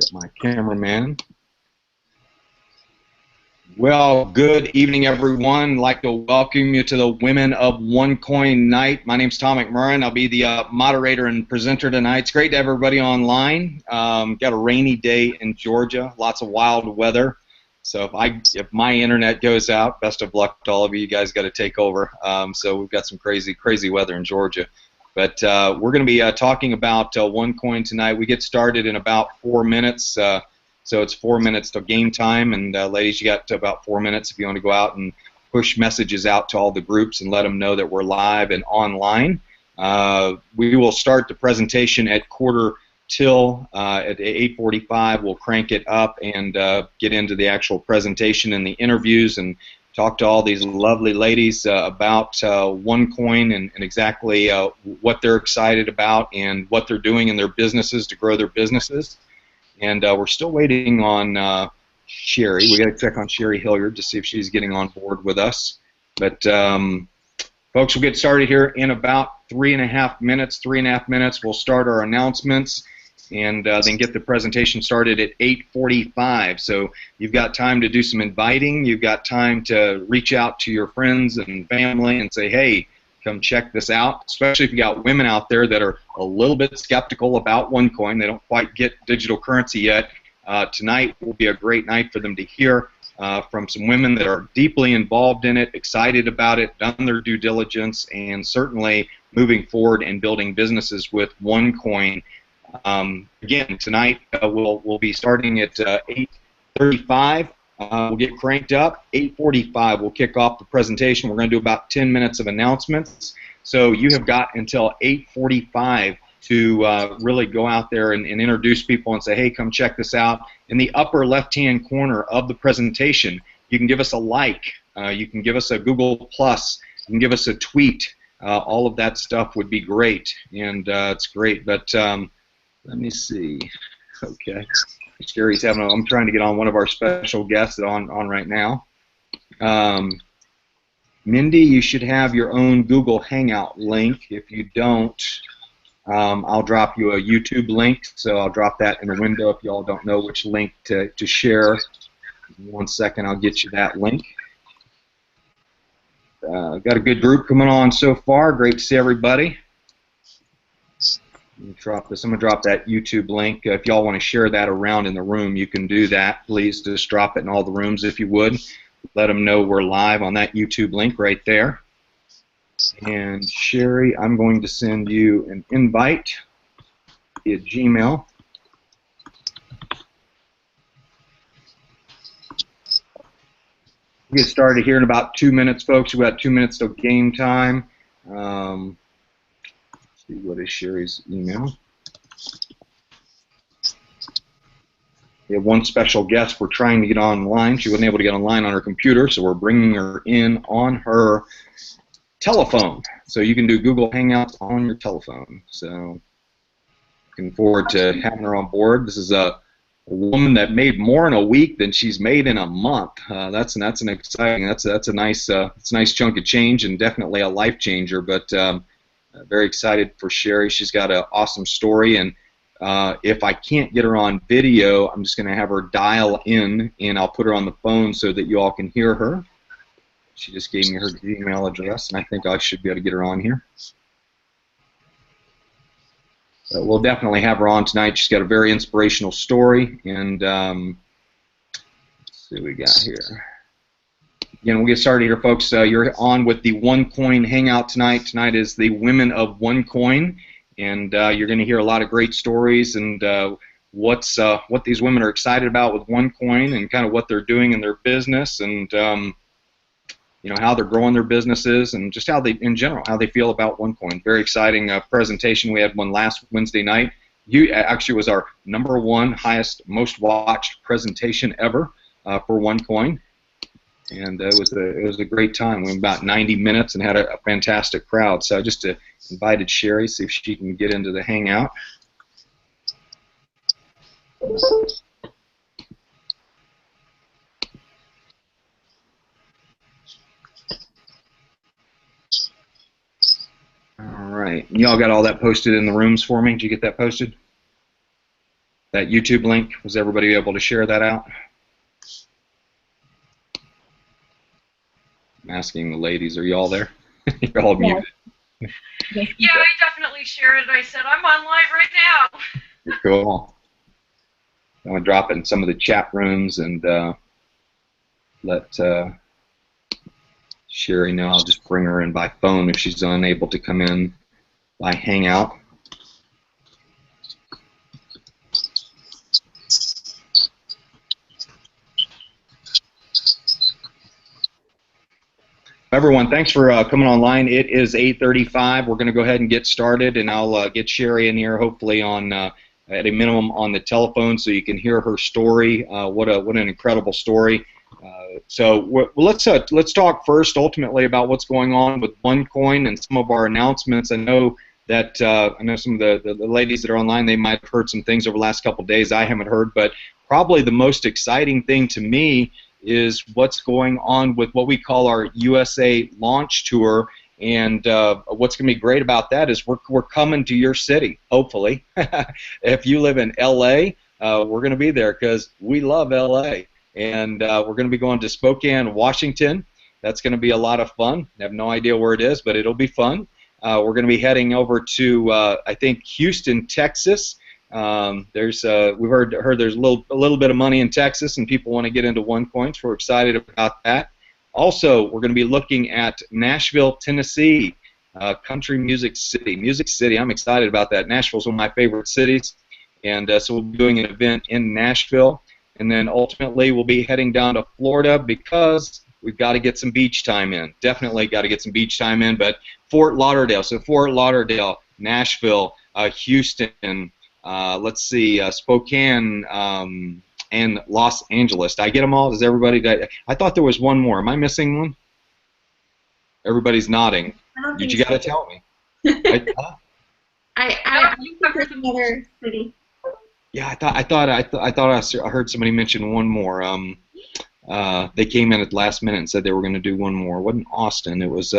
Get my cameraman. Well, good evening, everyone. I'd like to welcome you to the Women of OneCoin Night. My name's Tom McMurrin. I'll be the moderator and presenter tonight. It's great to have everybody online. Got a rainy day in Georgia, lots of wild weather. So if my internet goes out, best of luck to all of you. You guys got to take over. So we've got some crazy weather in Georgia. But we're going to be talking about OneCoin tonight. We get started in about 4 minutes. So it's 4 minutes till game time, and ladies, you got about 4 minutes if you want to go out and push messages out to all the groups and let them know that we're live and online. We will start the presentation at quarter till at 8:45. We'll crank it up and get into the actual presentation and the interviews and talk to all these lovely ladies about OneCoin and exactly what they're excited about and what they're doing in their businesses to grow their businesses. And we're still waiting on Sherry. We got to check on Sherry Hilliard to see if she's getting on board with us. But folks, we'll get started here in about 3.5 minutes. 3.5 minutes. We'll start our announcements and then get the presentation started at 8:45. So you've got time to do some inviting. You've got time to reach out to your friends and family and say, hey, come check this out, especially if you got women out there that are a little bit skeptical about OneCoin. They don't quite get digital currency yet. Tonight will be a great night for them to hear from some women that are deeply involved in it, excited about it, done their due diligence, and certainly moving forward and building businesses with OneCoin. Again, tonight we'll be starting at 8:35. We'll get cranked up. 8:45 we'll kick off the presentation. We're going to do about 10 minutes of announcements. So you have got until 8:45 to really go out there and introduce people and say, hey, come check this out. In the upper left-hand corner of the presentation, you can give us a like. You can give us a Google+. You can give us a tweet. All of that stuff would be great, and it's great. But let me see. Okay. Sherry's having I'm trying to get on one of our special guests on right now. Mindy, you should have your own Google Hangout link. If you don't, I'll drop you a YouTube link, so I'll drop that in the window if y'all don't know which link to share. In 1 second, I'll get you that link. Got a good group coming on so far. Great to see everybody. Let me drop this. I'm going to drop that YouTube link. If y'all want to share that around in the room, you can do that. Please just drop it in all the rooms if you would. Let them know we're live on that YouTube link right there. And Sherry, I'm going to send you an invite via Gmail. We'll get started here in about 2 minutes, folks. We've got 2 minutes till game time. See what is Sherry's email. We have one special guest we're trying to get online. She wasn't able to get online on her computer, so we're bringing her in on her telephone. So you can do Google Hangouts on your telephone. So looking forward to having her on board. This is a woman that made more in a week than she's made in a month. That's an exciting. That's a nice it's a nice chunk of change and definitely a life changer. But very excited for Sherry. She's got an awesome story, and if I can't get her on video, I'm just going to have her dial in, and I'll put her on the phone so that you all can hear her. She just gave me her email address, and I think I should be able to get her on here. So we'll definitely have her on tonight. She's got a very inspirational story, and let's see what we got here. Again, we'll get started here, folks. You're on with the OneCoin Hangout tonight. Tonight is the Women of OneCoin, and you're going to hear a lot of great stories and what these women are excited about with OneCoin and kind of what they're doing in their business and you know, how they're growing their businesses and just how they, in general, how they feel about OneCoin. Very exciting presentation. We had one last Wednesday night. Actually was our #1 highest, most watched presentation ever for OneCoin. And it was a great time. We went about 90 minutes and had a fantastic crowd. So I just invited Sherry, see if she can get into the Hangout. All right. Y'all got all that posted in the rooms for me? Did you get that posted? that YouTube link. Was everybody able to share that out? I'm asking the ladies, are you all there? You're all muted. Yeah, I definitely shared it. I said, I'm on live right now. Cool. I'm going to drop it in some of the chat rooms and let Sherry know. I'll just bring her in by phone if she's unable to come in by Hangout. Everyone, thanks for coming online. It is 8:35. We're going to go ahead and get started, and I'll get Sherry in here, hopefully on at a minimum on the telephone, so you can hear her story. What an incredible story. So let's talk first, ultimately, about what's going on with OneCoin and some of our announcements. I know that some of the ladies that are online, they might have heard some things over the last couple of days I haven't heard, but probably the most exciting thing to me is what's going on with what we call our USA launch tour. And what's going to be great about that is we're coming to your city, hopefully. If you live in LA, we're going to be there because we love LA. And we're going to be going to Spokane, Washington. That's going to be a lot of fun. I have no idea where it is, but it'll be fun. We're going to be heading over to, I think, Houston, Texas. We've heard there's a little bit of money in Texas, and people want to get into OneCoin, so we're excited about that. Also, we're going to be looking at Nashville, Tennessee, country music city. I'm excited about that. Nashville's one of my favorite cities, and so we'll be doing an event in Nashville, and then ultimately we'll be heading down to Florida because we've got to get some beach time in. Definitely got to get some beach time in. But Fort Lauderdale, Nashville, Houston. Let's see, Spokane and Los Angeles. Did I get them all? Does everybody? I thought there was one more. Am I missing one? Everybody's nodding. You got to tell me. I covered another city. Yeah, I thought I heard somebody mention one more. They came in at the last minute and said they were going to do one more. It wasn't Austin. It was.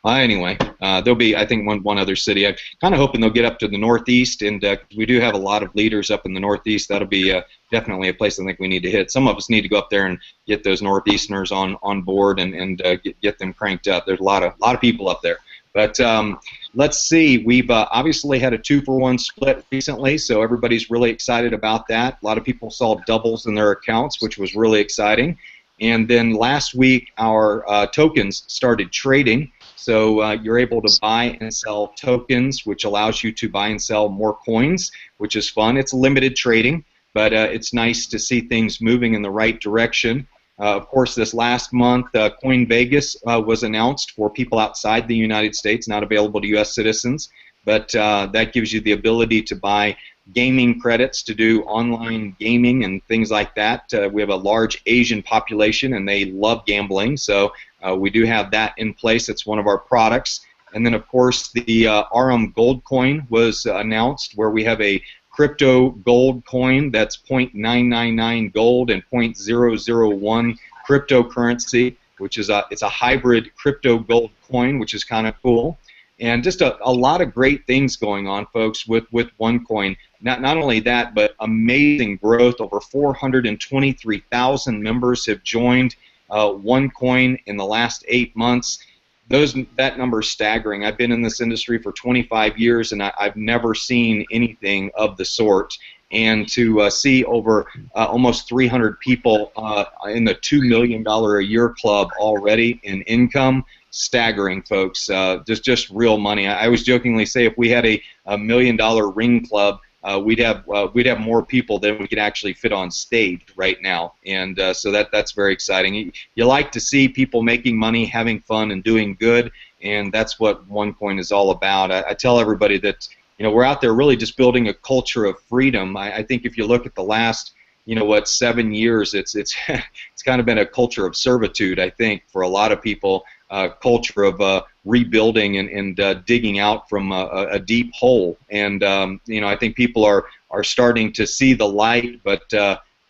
Anyway, there'll be, I think, one other city. I'm kind of hoping they'll get up to the Northeast, and we do have a lot of leaders up in the Northeast. That'll be definitely a place I think we need to hit. Some of us need to go up there and get those Northeasterners on board and get them cranked up. There's a lot of people up there. But let's see. We've obviously had a 2-for-1 split recently, so everybody's really excited about that. A lot of people saw doubles in their accounts, which was really exciting. And then last week, our tokens started trading. So you're able to buy and sell tokens, which allows you to buy and sell more coins, which is fun. It's limited trading, but it's nice to see things moving in the right direction. Of course, this last month, Coin Vegas was announced for people outside the United States, not available to U.S. citizens, but that gives you the ability to buy gaming credits to do online gaming and things like that. We have a large Asian population, and they love gambling, so we do have that in place. It's one of our products. And then, of course, the RM Gold Coin was announced, where we have a crypto gold coin that's 0.999 gold and 0.001 cryptocurrency, which is it's a hybrid crypto gold coin, which is kind of cool. And just a lot of great things going on, folks, with OneCoin. Not only that, but amazing growth. Over 423,000 members have joined OneCoin in the last 8 months. That number is staggering. I've been in this industry for 25 years, and I've never seen anything of the sort. And to see over almost 300 people in the $2 million a year club already in income, staggering, folks. Just real money. I always jokingly say if we had a $1 million ring club, we'd have more people than we could actually fit on stage right now, and so that's very exciting. You like to see people making money, having fun, and doing good, and that's what OneCoin is all about. I tell everybody that we're out there really just building a culture of freedom. I think if you look at the last 7 years, it's kind of been a culture of servitude. I think for a lot of people, culture of rebuilding and digging out from a deep hole. And I think people are starting to see the light. But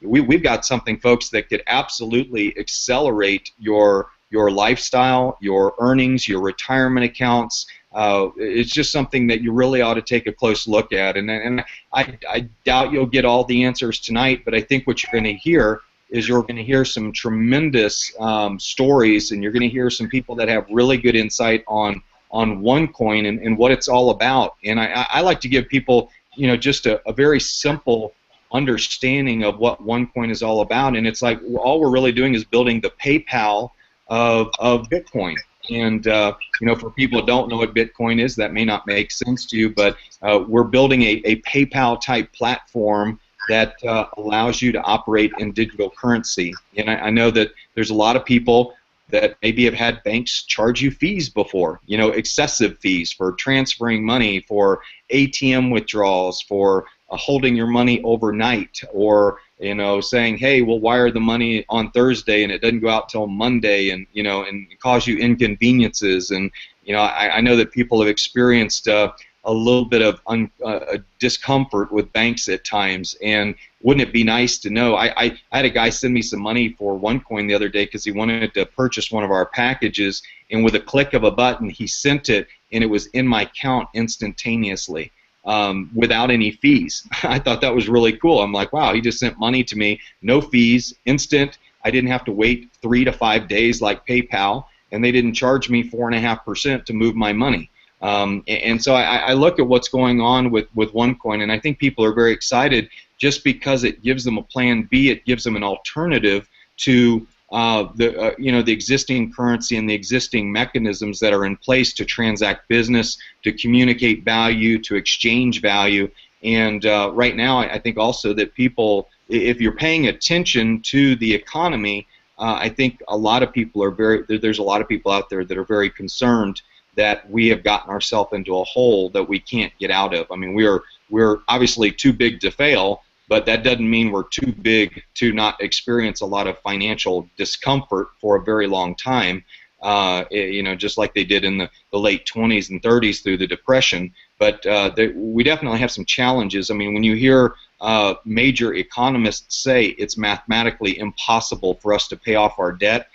we've got something, folks, that could absolutely accelerate your lifestyle, your earnings, your retirement accounts. it's just something that you really ought to take a close look at. And I doubt you'll get all the answers tonight, but I think what you're going to hear is you're going to hear some tremendous stories, and you're going to hear some people that have really good insight on OneCoin and what it's all about. And I like to give people, just a very simple understanding of what OneCoin is all about. And it's like all we're really doing is building the PayPal of Bitcoin. And for people who don't know what Bitcoin is, that may not make sense to you, but we're building a PayPal type platform that allows you to operate in digital currency. And I know that there's a lot of people that maybe have had banks charge you fees before, excessive fees for transferring money, for ATM withdrawals, for holding your money overnight, or saying, hey, we'll wire the money on Thursday and it doesn't go out till Monday, and and cause you inconveniences. And I know that people have experienced a little bit of discomfort with banks at times. And wouldn't it be nice to know? I had a guy send me some money for OneCoin the other day because he wanted to purchase one of our packages, and with a click of a button he sent it, and it was in my account instantaneously. Without any fees. I thought that was really cool. I'm like, wow, he just sent money to me, no fees, instant. I didn't have to wait 3 to 5 days like PayPal, and they didn't charge me 4.5% to move my money. And so I look at what's going on with OneCoin, and I think people are very excited just because it gives them a plan B. It gives them an alternative to the existing currency and the existing mechanisms that are in place to transact business, to communicate value, to exchange value. And right now, I think also that people, if you're paying attention to the economy, I think a lot of people there's a lot of people out there that are very concerned that we have gotten ourselves into a hole that we can't get out of. I mean, we're obviously too big to fail, but that doesn't mean we're too big to not experience a lot of financial discomfort for a very long time, just like they did in the late 20s and 30s through the Depression. But we definitely have some challenges. I mean, when you hear major economists say it's mathematically impossible for us to pay off our debt,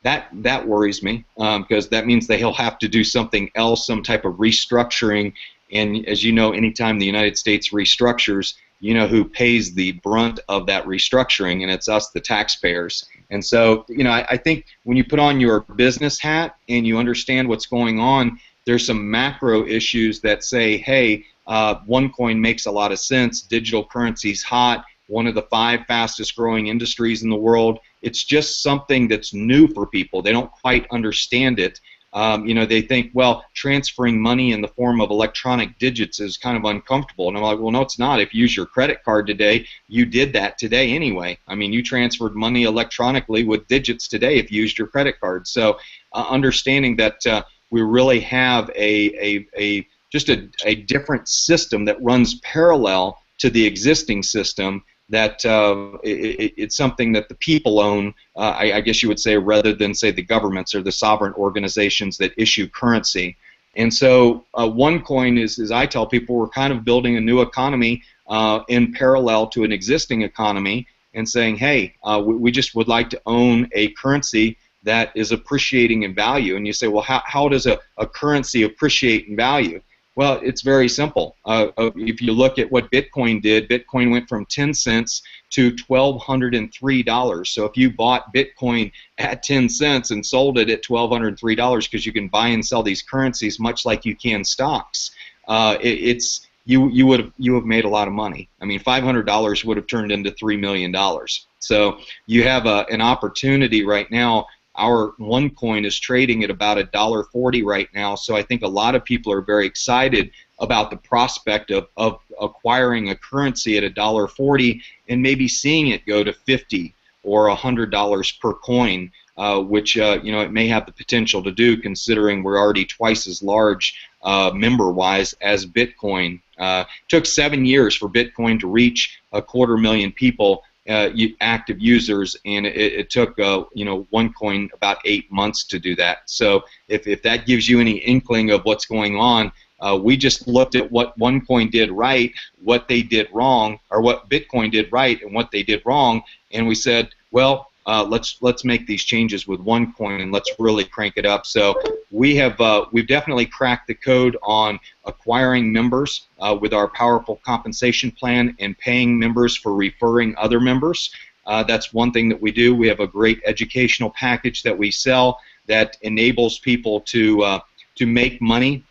that worries me, because that means they'll have to do something else, some type of restructuring. And as you know, anytime the United States restructures, you know who pays the brunt of that restructuring, and it's us, the taxpayers. And so, I think when you put on your business hat and you understand what's going on, there's some macro issues that say, hey, OneCoin makes a lot of sense. Digital currency's hot, one of the 5 fastest growing industries in the world. It's just something that's new for people. They don't quite understand it. They think, well, transferring money in the form of electronic digits is kind of uncomfortable. And I'm like, well, no, it's not. If you use your credit card today, you did that today anyway. I mean, you transferred money electronically with digits today if you used your credit card. So understanding that we really have just a different system that runs parallel to the existing system, that it's something that the people own, I guess you would say, rather than, say, the governments or the sovereign organizations that issue currency. And so OneCoin is, as I tell people, we're kind of building a new economy in parallel to an existing economy, and saying, hey, we just would like to own a currency that is appreciating in value. And you say, well, how does a currency appreciate in value? Well, it's very simple. If you look at what Bitcoin did, Bitcoin went from 10 cents to $1,203. So if you bought Bitcoin at 10 cents and sold it at $1,203, because you can buy and sell these currencies much like you can stocks, you would have made a lot of money. I mean, $500 would have turned into $3 million. So you have an opportunity right now. Our OneCoin is trading at about $1.40 right now, so I think a lot of people are very excited about the prospect of acquiring a currency at $1.40 and maybe seeing it go to $50 or $100 per coin, which it may have the potential to do, considering we're already twice as large member-wise as Bitcoin. It took 7 years for Bitcoin to reach 250,000 people. Active users, and it took OneCoin about 8 months to do that. So if that gives you any inkling of what's going on, we just looked at what OneCoin did right, what they did wrong, or what Bitcoin did right and what they did wrong, and we said, well, let's make these changes with OneCoin and let's really crank it up. So we've definitely cracked the code on acquiring members with our powerful compensation plan and paying members for referring other members. That's one thing that we do. We have a great educational package that we sell that enables people to make money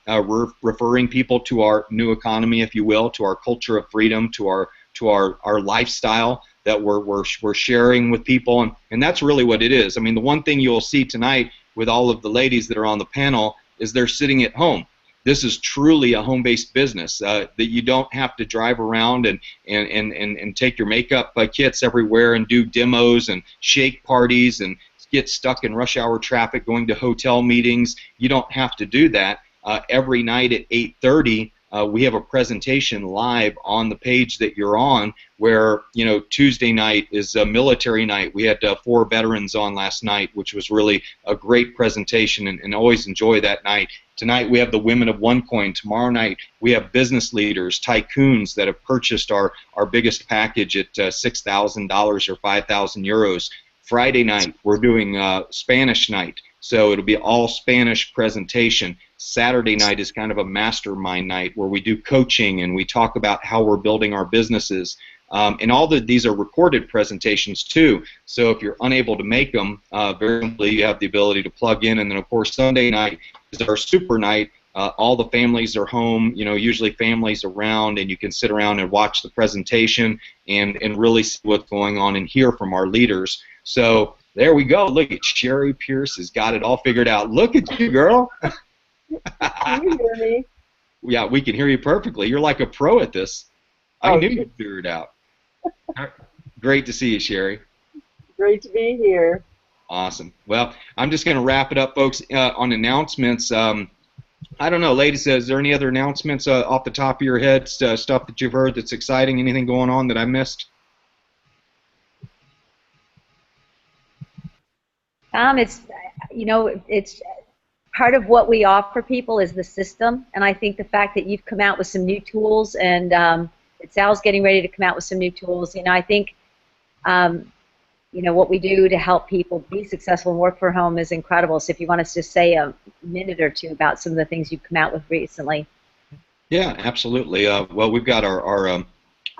referring people to our new economy, if you will, to our culture of freedom, to our lifestyle that we're sharing with people, and that's really what it is. I mean, the one thing you'll see tonight with all of the ladies that are on the panel is they're sitting at home. This is truly a home-based business that you don't have to drive around and take your makeup kits everywhere and do demos and shake parties and get stuck in rush hour traffic going to hotel meetings. You don't have to do that. Every night at 8:30, we have a presentation live on the page that you're on where, you know, Tuesday night is a military night. We had 4 veterans on last night, which was really a great presentation, and always enjoy that night. Tonight we have the women of OneCoin. Tomorrow night we have business leaders, tycoons that have purchased our biggest package at $6,000 or 5,000 euros. Friday night we're doing Spanish night, so it'll be all Spanish presentation. Saturday night is kind of a mastermind night where we do coaching and we talk about how we're building our businesses. And all of these are recorded presentations too, so if you're unable to make them, very simply you have the ability to plug in. And then of course Sunday night is our super night. All the families are home, you know, usually families around, and you can sit around and watch the presentation and really see what's going on and hear from our leaders. So there we go. Look at Sherry Pierce has got it all figured out. Look at you, girl. Can you hear me? Yeah, we can hear you perfectly. You're like a pro at this. I knew you'd figure it out. Great to see you, Sherry. Great to be here. Awesome. Well, I'm just going to wrap it up, folks, on announcements. I don't know, ladies, is there any other announcements off the top of your head, stuff that you've heard that's exciting, anything going on that I missed? It's, you know, it's part of what we offer people is the system, and I think the fact that you've come out with some new tools and that Sal's getting ready to come out with some new tools, you know, I think, you know, what we do to help people be successful and work from home is incredible. So if you want us to say a minute or two about some of the things you've come out with recently. Yeah, absolutely. Well, we've got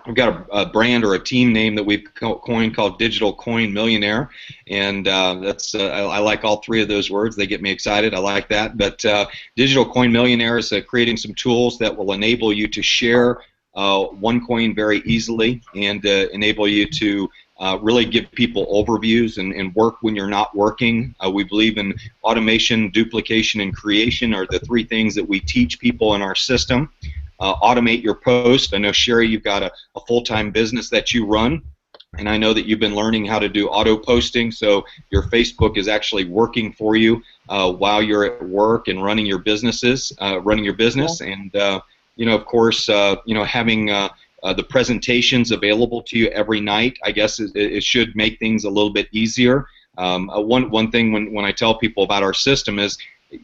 we've got a brand or a team name that we've coined called Digital Coin Millionaire, and that's I like all 3 of those words. They get me excited. I like that. But Digital Coin Millionaire is creating some tools that will enable you to share OneCoin very easily and enable you to really give people overviews and work when you're not working. We believe in automation, duplication, and creation are the 3 things that we teach people in our system. Automate your post. I know, Sherry, you've got a full-time business that you run, and I know that you've been learning how to do auto posting, so your Facebook is actually working for you while you're at work and running your businesses, and you know, of course, you know, having the presentations available to you every night, I guess it should make things a little bit easier. One thing when I tell people about our system is,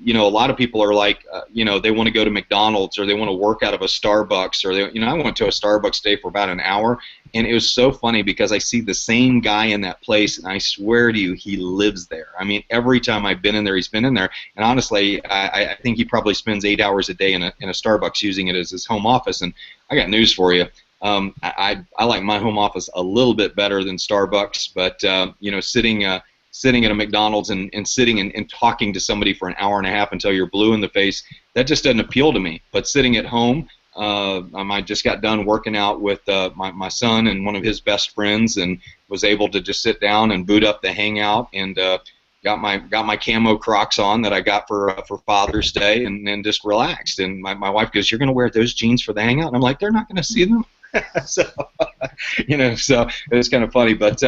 you know, a lot of people are like, you know, they want to go to McDonald's or they want to work out of a Starbucks, or they, you know, I went to a Starbucks today for about an hour, and it was so funny because I see the same guy in that place, and I swear to you, he lives there. I mean, every time I've been in there, he's been in there, and honestly, I think he probably spends 8 hours a day in a Starbucks using it as his home office. And I got news for you. I like my home office a little bit better than Starbucks, but you know, sitting at a McDonald's and sitting and talking to somebody for an hour and a half until you're blue in the face, that just doesn't appeal to me. But sitting at home, I just got done working out with my son and one of his best friends, and was able to just sit down and boot up the Hangout, and got my camo Crocs on that I got for Father's Day, and then just relaxed. And my wife goes, "You're going to wear those jeans for the Hangout?" And I'm like, "They're not going to see them." So, you know, so it's kind of funny, but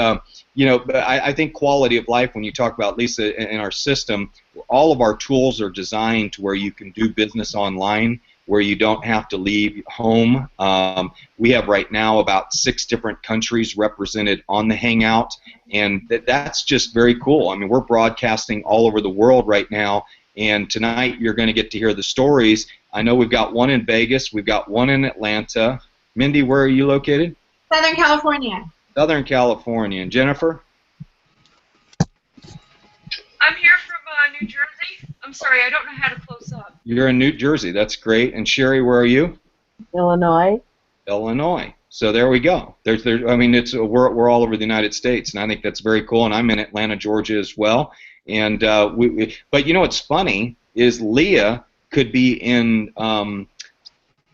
you know, but I think quality of life, when you talk about, Lisa, in our system, all of our tools are designed to where you can do business online, where you don't have to leave home. We have right now about 6 different countries represented on the Hangout, and that's just very cool. I mean, we're broadcasting all over the world right now, and tonight you're going to get to hear the stories. I know we've got one in Vegas, we've got one in Atlanta. Mindy, where are you located? Southern California. Southern California. And Jennifer? I'm here from New Jersey. I'm sorry, I don't know how to close up. You're in New Jersey. That's great. And Sherry, where are you? Illinois. Illinois. So there we go. I mean, we're all over the United States, and I think that's very cool. And I'm in Atlanta, Georgia, as well. And but you know what's funny is Leah could be in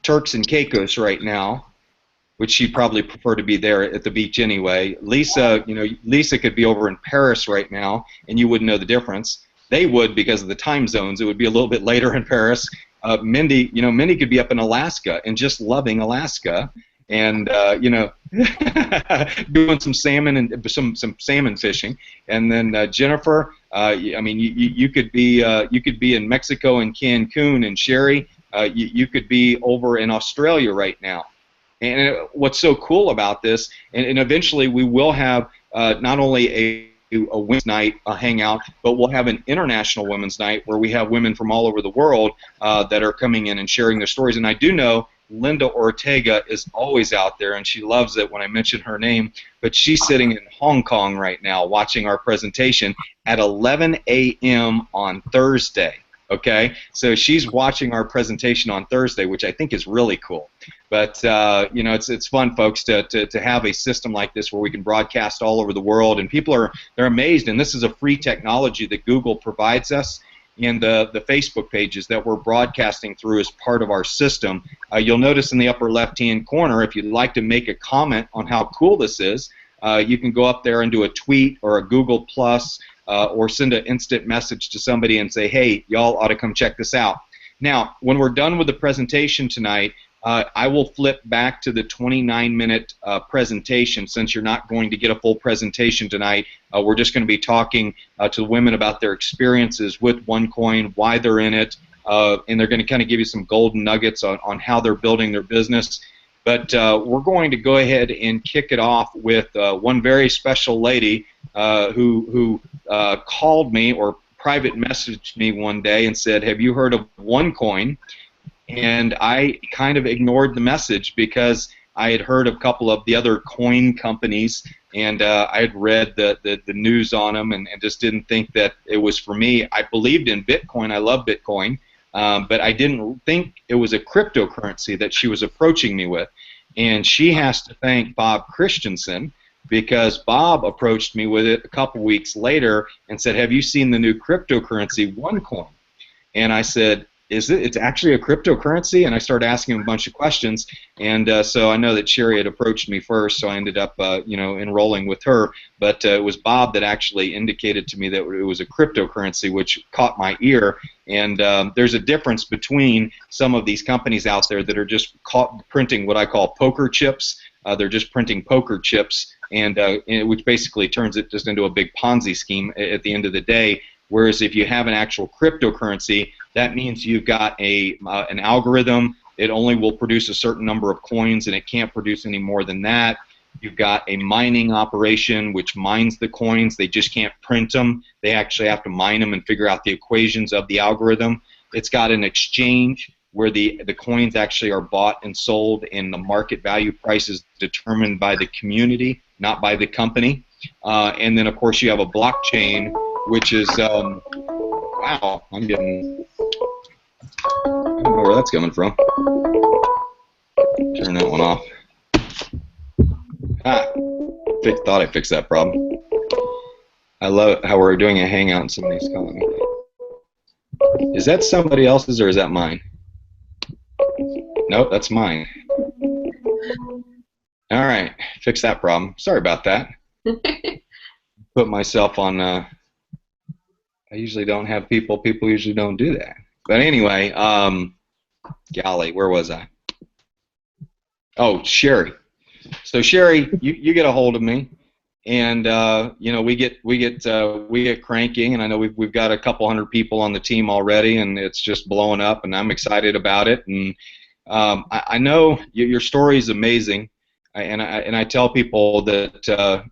Turks and Caicos right now, which she'd probably prefer to be there at the beach anyway. Lisa, Lisa could be over in Paris right now, and you wouldn't know the difference. They would because of the time zones. It would be a little bit later in Paris. Mindy, Mindy could be up in Alaska and just loving Alaska, and doing some salmon and some salmon fishing. And then Jennifer, I mean, you could be in Mexico and Cancun, and Sherry, you could be over in Australia right now. And what's so cool about this, and eventually we will have not only a women's night hangout, but we'll have an international women's night where we have women from all over the world that are coming in and sharing their stories. And I do know Linda Ortega is always out there, and she loves it when I mention her name, but she's sitting in Hong Kong right now watching our presentation at 11 a.m. on Thursday. Okay, so she's watching our presentation on Thursday, which I think is really cool. But it's fun, folks, to have a system like this where we can broadcast all over the world, and people they're amazed. And this is a free technology that Google provides us, and the Facebook pages that we're broadcasting through as part of our system. You'll notice in the upper left-hand corner, if you'd like to make a comment on how cool this is, you can go up there and do a tweet or a Google Plus. Or send an instant message to somebody and say, hey, y'all ought to come check this out. Now, when we're done with the presentation tonight, I will flip back to the 29-minute presentation. Since you're not going to get a full presentation tonight, we're just going to be talking to the women about their experiences with OneCoin, why they're in it, and they're going to kind of give you some golden nuggets on how they're building their business. But we're going to go ahead and kick it off with one very special lady who called me or private messaged me one day and said, have you heard of OneCoin? And I kind of ignored the message because I had heard of a couple of the other coin companies, and I had read the news on them and just didn't think that it was for me. I believed in Bitcoin. I love Bitcoin. But I didn't think it was a cryptocurrency that she was approaching me with. And she has to thank Bob Christensen, because Bob approached me with it a couple weeks later and said, have you seen the new cryptocurrency, OneCoin? And I said, it's actually a cryptocurrency? And I started asking him a bunch of questions, and so I know that Sherry had approached me first, so I ended up enrolling with her. But it was Bob that actually indicated to me that it was a cryptocurrency, which caught my ear. And there's a difference between some of these companies out there that are just printing what I call poker chips. They're just printing poker chips, and which basically turns it just into a big Ponzi scheme at the end of the day. Whereas if you have an actual cryptocurrency, that means you've got an algorithm. It only will produce a certain number of coins, and it can't produce any more than that. You've got a mining operation which mines the coins. They just can't print them. They actually have to mine them and figure out the equations of the algorithm. It's got an exchange where the coins actually are bought and sold, and the market value price is determined by the community, not by the company. And then, of course, you have a blockchain, which is, wow, I don't know where that's coming from. Turn that one off. Thought I fixed that problem. I love how we're doing a hangout and somebody's calling me. Is that somebody else's or is that mine? Nope, that's mine. All right, fix that problem. Sorry about that. Put myself on. I usually don't have people. People usually don't do that. But anyway, golly, where was I? Oh, Sherry. So Sherry, you get a hold of me, and we get cranking, and I know we've got a couple hundred people on the team already, and it's just blowing up, and I'm excited about it. And I know your story is amazing, and I tell people that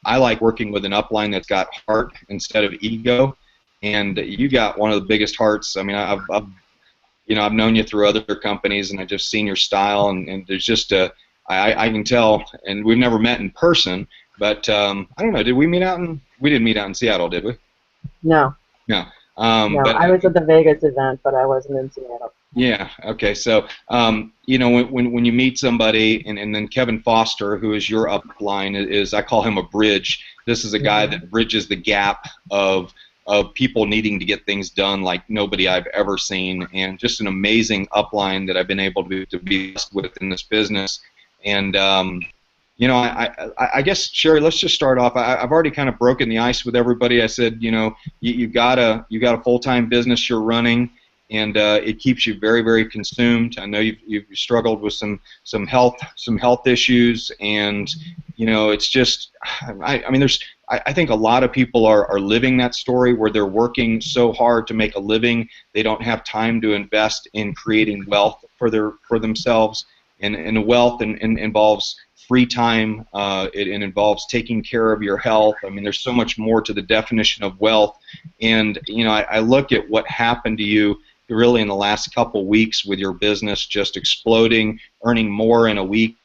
I like working with an upline that's got heart instead of ego, and you got one of the biggest hearts. I mean, I've known you through other companies, and I've just seen your style, and there's just I can tell, and we've never met in person, but I don't know. Did we meet out we didn't meet out in Seattle, did we? No. No. No, But I was at the Vegas event, but I wasn't in Seattle. yeah, okay. So, you know, when you meet somebody, and then Kevin Foster, who is your upline, is I call him a bridge. This is a guy that bridges the gap of people needing to get things done like nobody I've ever seen, and just an amazing upline that I've been able to be blessed with in this business. And you know, I guess, Sherry, let's just start off. I've already kind of broken the ice with everybody. I said, you know, you've got a full-time business you're running, and it keeps you very, very consumed. I know you've struggled with some health issues, and you know, it's just, I mean, I think a lot of people are living that story where they're working so hard to make a living, they don't have time to invest in creating wealth for themselves, and wealth involves free time. It involves taking care of your health. I mean, there's so much more to the definition of wealth. And you know, I look at what happened to you really in the last couple weeks with your business just exploding, earning more in a week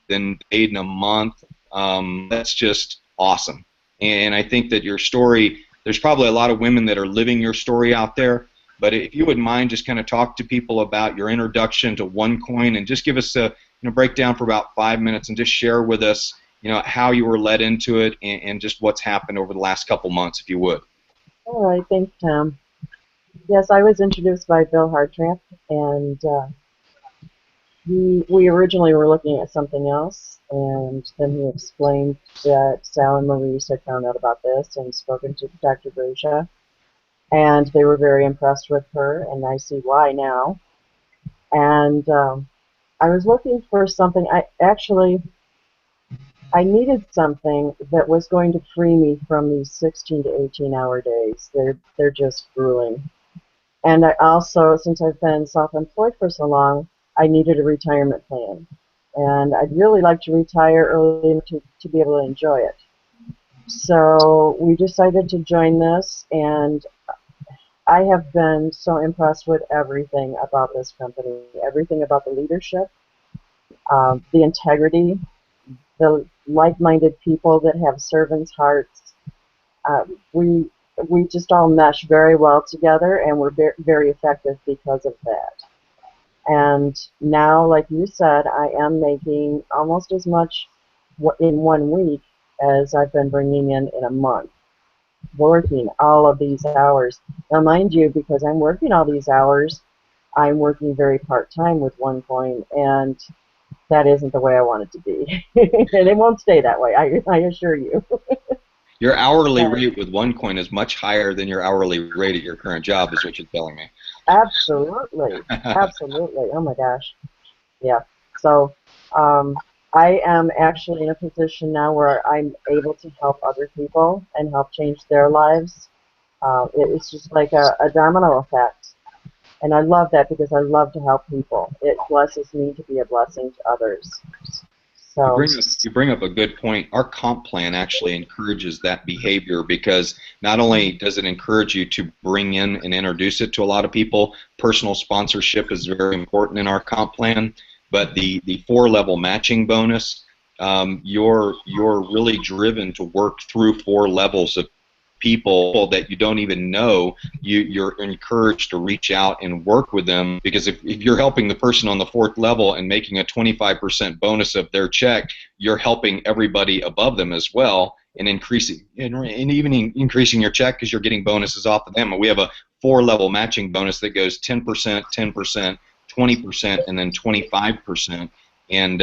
than paid in a month. That's just awesome. And I think that your story, there's probably a lot of women that are living your story out there. But if you wouldn't mind, just kind of talk to people about your introduction to OneCoin, and just give us a breakdown for about 5 minutes, and just share with us, you know, how you were led into it, and just what's happened over the last couple months, if you would. All right, thanks, Tom. Yes, I was introduced by Bill Hartramp, and we originally were looking at something else, and then he explained that Sal and Maurice had found out about this and spoken to Dr. Gracia, and they were very impressed with her, and I see why now. And I was looking for something. I needed something that was going to free me from these 16 to 18-hour days. They're just grueling. And I also, since I've been self-employed for so long, I needed a retirement plan. And I'd really like to retire early to be able to enjoy it. So we decided to join this, and I have been so impressed with everything about this company, everything about the leadership, the integrity, the like-minded people that have servants' hearts. We just all mesh very well together, and we're very effective because of that. And now, like you said, I am making almost as much in 1 week as I've been bringing in a month, working all of these hours. Now, mind you, because I'm working all these hours, I'm working very part-time with OneCoin, and that isn't the way I want it to be. And it won't stay that way, I assure you. Your hourly rate with OneCoin is much higher than your hourly rate at your current job, is what you're telling me. Absolutely. Absolutely. Oh, my gosh. Yeah. So I am actually in a position now where I'm able to help other people and help change their lives. It's just like a domino effect. And I love that because I love to help people. It blesses me to be a blessing to others. So You bring up a good point. Our comp plan actually encourages that behavior, because not only does it encourage you to bring in and introduce it to a lot of people, personal sponsorship is very important in our comp plan, but the 4-level matching bonus, you're really driven to work through 4 levels of people that you don't even know. You're encouraged to reach out and work with them, because if you're helping the person on the 4th level and making a 25% bonus of their check, you're helping everybody above them as well, and increasing your check, because you're getting bonuses off of them. And we have a 4-level matching bonus that goes 10%, 10%, 20%, and then 25%. And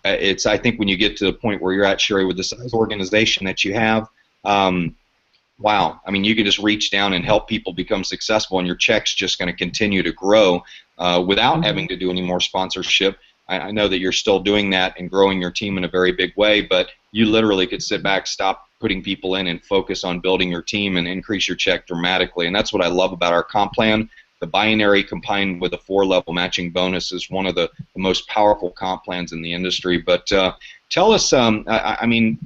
I think when you get to the point where you're at, Sherry, with the size organization that you have, wow, I mean, you can just reach down and help people become successful, and your check's just going to continue to grow without having to do any more sponsorship. I know that you're still doing that and growing your team in a very big way, but you literally could sit back, stop putting people in, and focus on building your team and increase your check dramatically. And that's what I love about our comp plan. The binary combined with a 4-level matching bonus is one of the most powerful comp plans in the industry. But tell us, I mean,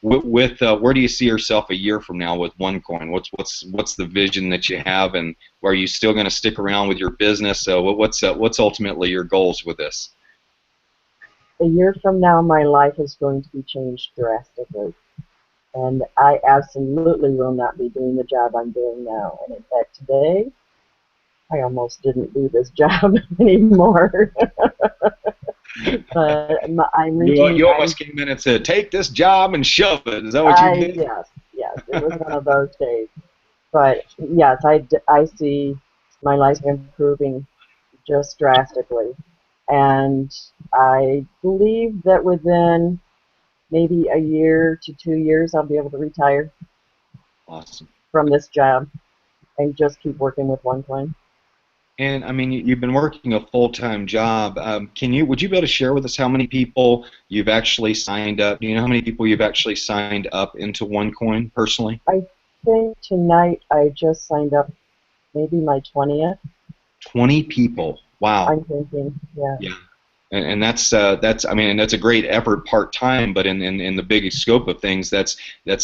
with where do you see yourself a year from now with OneCoin? What's the vision that you have, and are you still going to stick around with your business? So what's ultimately your goals with this? A year from now, my life is going to be changed drastically. And I absolutely will not be doing the job I'm doing now. And in fact, today, I almost didn't do this job anymore. But I'm reaching. You almost came in and said, "Take this job and shove it." Is that what you did? Yes, yes, it was one of those days. But yes, I see my life improving just drastically. And I believe that within maybe a year to 2 years, I'll be able to retire Awesome. from this job and just keep working with OneCoin. And I mean, you've been working a full-time job. Would you be able to share with us how many people you've actually signed up? Do you know how many people you've actually signed up into OneCoin personally? I think tonight I just signed up maybe my 20th. 20 people. Wow. I'm thinking, yeah. Yeah. And that's I mean, and that's a great effort part-time, but in the big scope of things, that's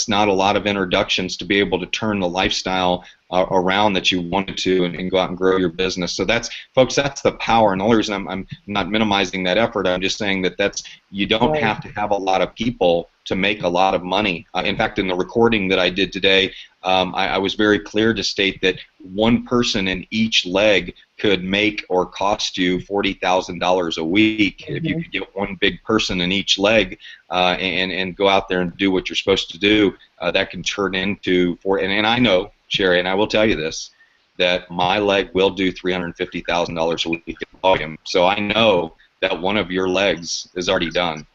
not a lot of introductions to be able to turn the lifestyle around that you wanted to and go out and grow your business. So that's, folks, that's the power. And the only reason I'm not minimizing that effort, I'm just saying that you don't Right. have to have a lot of people to make a lot of money. In fact, in the recording that I did today, I was very clear to state that one person in each leg could make or cost you $40,000 a week if you could get one big person in each leg and go out there and do what you're supposed to do. That can turn into and I know, Sherry, and I will tell you this, that my leg will do $350,000 a week in volume. So I know that one of your legs is already done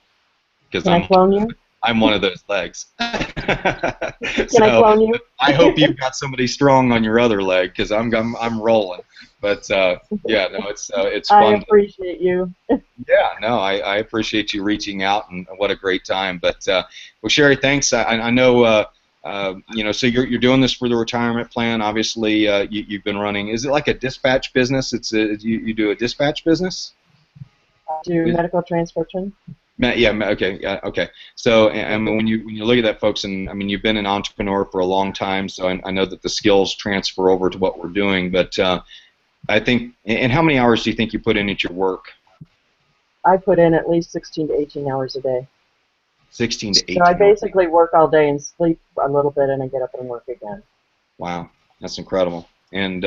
because Can I clone you? I'm one of those legs. Can I clone you? I hope you've got somebody strong on your other leg because I'm rolling. But yeah, no, it's fun. I appreciate you. Yeah, no, I appreciate you reaching out, and what a great time. But well, Sherry, thanks. I know you know, so you're doing this for the retirement plan. Obviously, you've been running. Is it like a dispatch business? You do a dispatch business? I do medical transcription. Yeah, okay, yeah, okay. So, I mean, when you look at that, folks, and I mean, you've been an entrepreneur for a long time, so I know that the skills transfer over to what we're doing. But I think, and how many hours do you think you put in at your work? I put in at least 16 to 18 hours a day. 16 to 18. So I basically work all day and sleep a little bit, and I get up and work again. Wow, that's incredible. And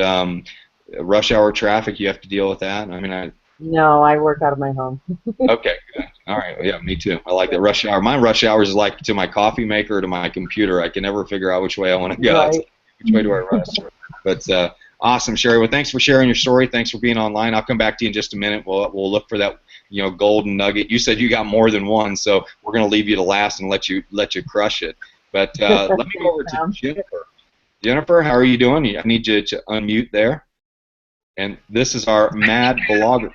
rush hour traffic, you have to deal with that. I mean, No, I work out of my home. Okay, good. All right, yeah, me too. I like that rush hour. My rush hours is like to my coffee maker or to my computer. I can never figure out which way I want to go. Right. Which way do I rush? But awesome, Sherry. Well, thanks for sharing your story. Thanks for being online. I'll come back to you in just a minute. We'll look for that, you know, golden nugget. You said you got more than one, so we're going to leave you to last and let you crush it. But let me go over to Jennifer. Jennifer, how are you doing? I need you to unmute there. And this is our mad blogger.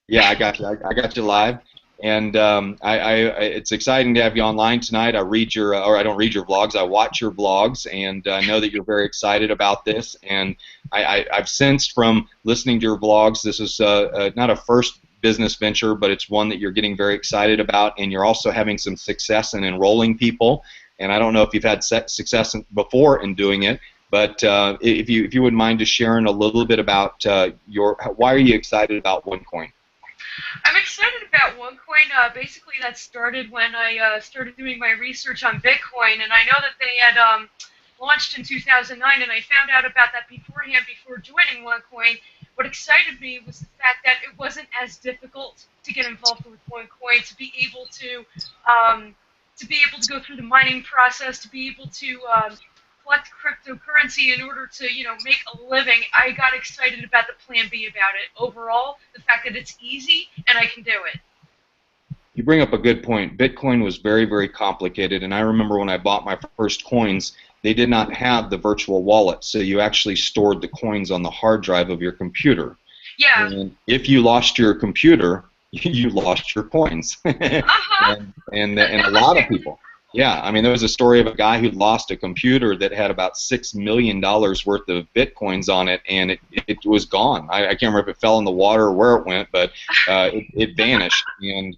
Yeah, I got you. I got you live. And it's exciting to have you online tonight. I read your, or I don't read your vlogs. I watch your vlogs, and I know that you're very excited about this. And I've sensed from listening to your vlogs, this is not a first business venture, but it's one that you're getting very excited about, and you're also having some success in enrolling people. And I don't know if you've had success before in doing it, but if you wouldn't mind just sharing a little bit about why are you excited about OneCoin? I'm excited about OneCoin. Basically, that started when I started doing my research on Bitcoin, and I know that they had launched in 2009, and I found out about that beforehand before joining OneCoin. What excited me was the fact that it wasn't as difficult to get involved with OneCoin, to be able to go through the mining process, to be able to collect cryptocurrency in order to, you know, make a living. I got excited about the plan B about it. Overall, the fact that it's easy and I can do it. You bring up a good point. Bitcoin was very, very complicated, and I remember when I bought my first coins, they did not have the virtual wallet, so you actually stored the coins on the hard drive of your computer. Yeah. And if you lost your computer, you lost your coins. and a lot of people. Yeah, I mean, there was a story of a guy who lost a computer that had about $6 million worth of Bitcoins on it, and it was gone. I can't remember if it fell in the water or where it went, but it vanished, and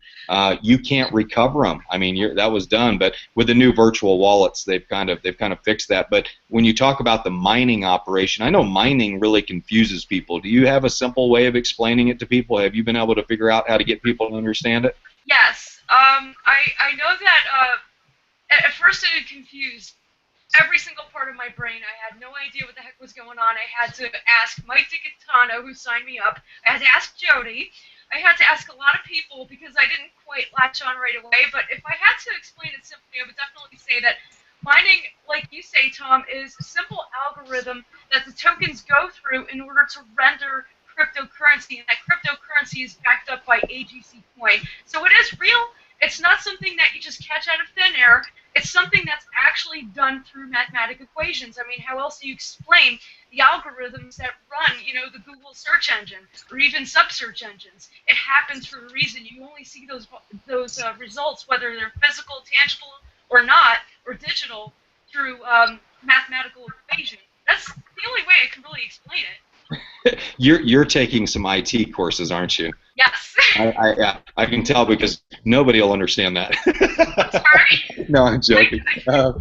you can't recover them. I mean, that was done. But with the new virtual wallets, they've kind of fixed that. But when you talk about the mining operation, I know mining really confuses people. Do you have a simple way of explaining it to people? Have you been able to figure out how to get people to understand it? Yes. I know that At first it had confused every single part of my brain. I had no idea what the heck was going on. I had to ask Mike DiCatano, who signed me up. I had to ask Jody. I had to ask a lot of people because I didn't quite latch on right away. But if I had to explain it simply, I would definitely say that mining, like you say, Tom, is a simple algorithm that the tokens go through in order to render cryptocurrency, and that cryptocurrency is backed up by AGC coin. So it is real. It's not something that you just catch out of thin air. It's something that's actually done through mathematical equations. I mean, how else do you explain the algorithms that run, the Google search engine or even sub-search engines? It happens for a reason. You only see those results, whether they're physical, tangible, or not, or digital, through mathematical equations. That's the only way I can really explain it. You're taking some IT courses, aren't you? Yes. I can tell because nobody will understand that. Sorry. No, I'm joking. No,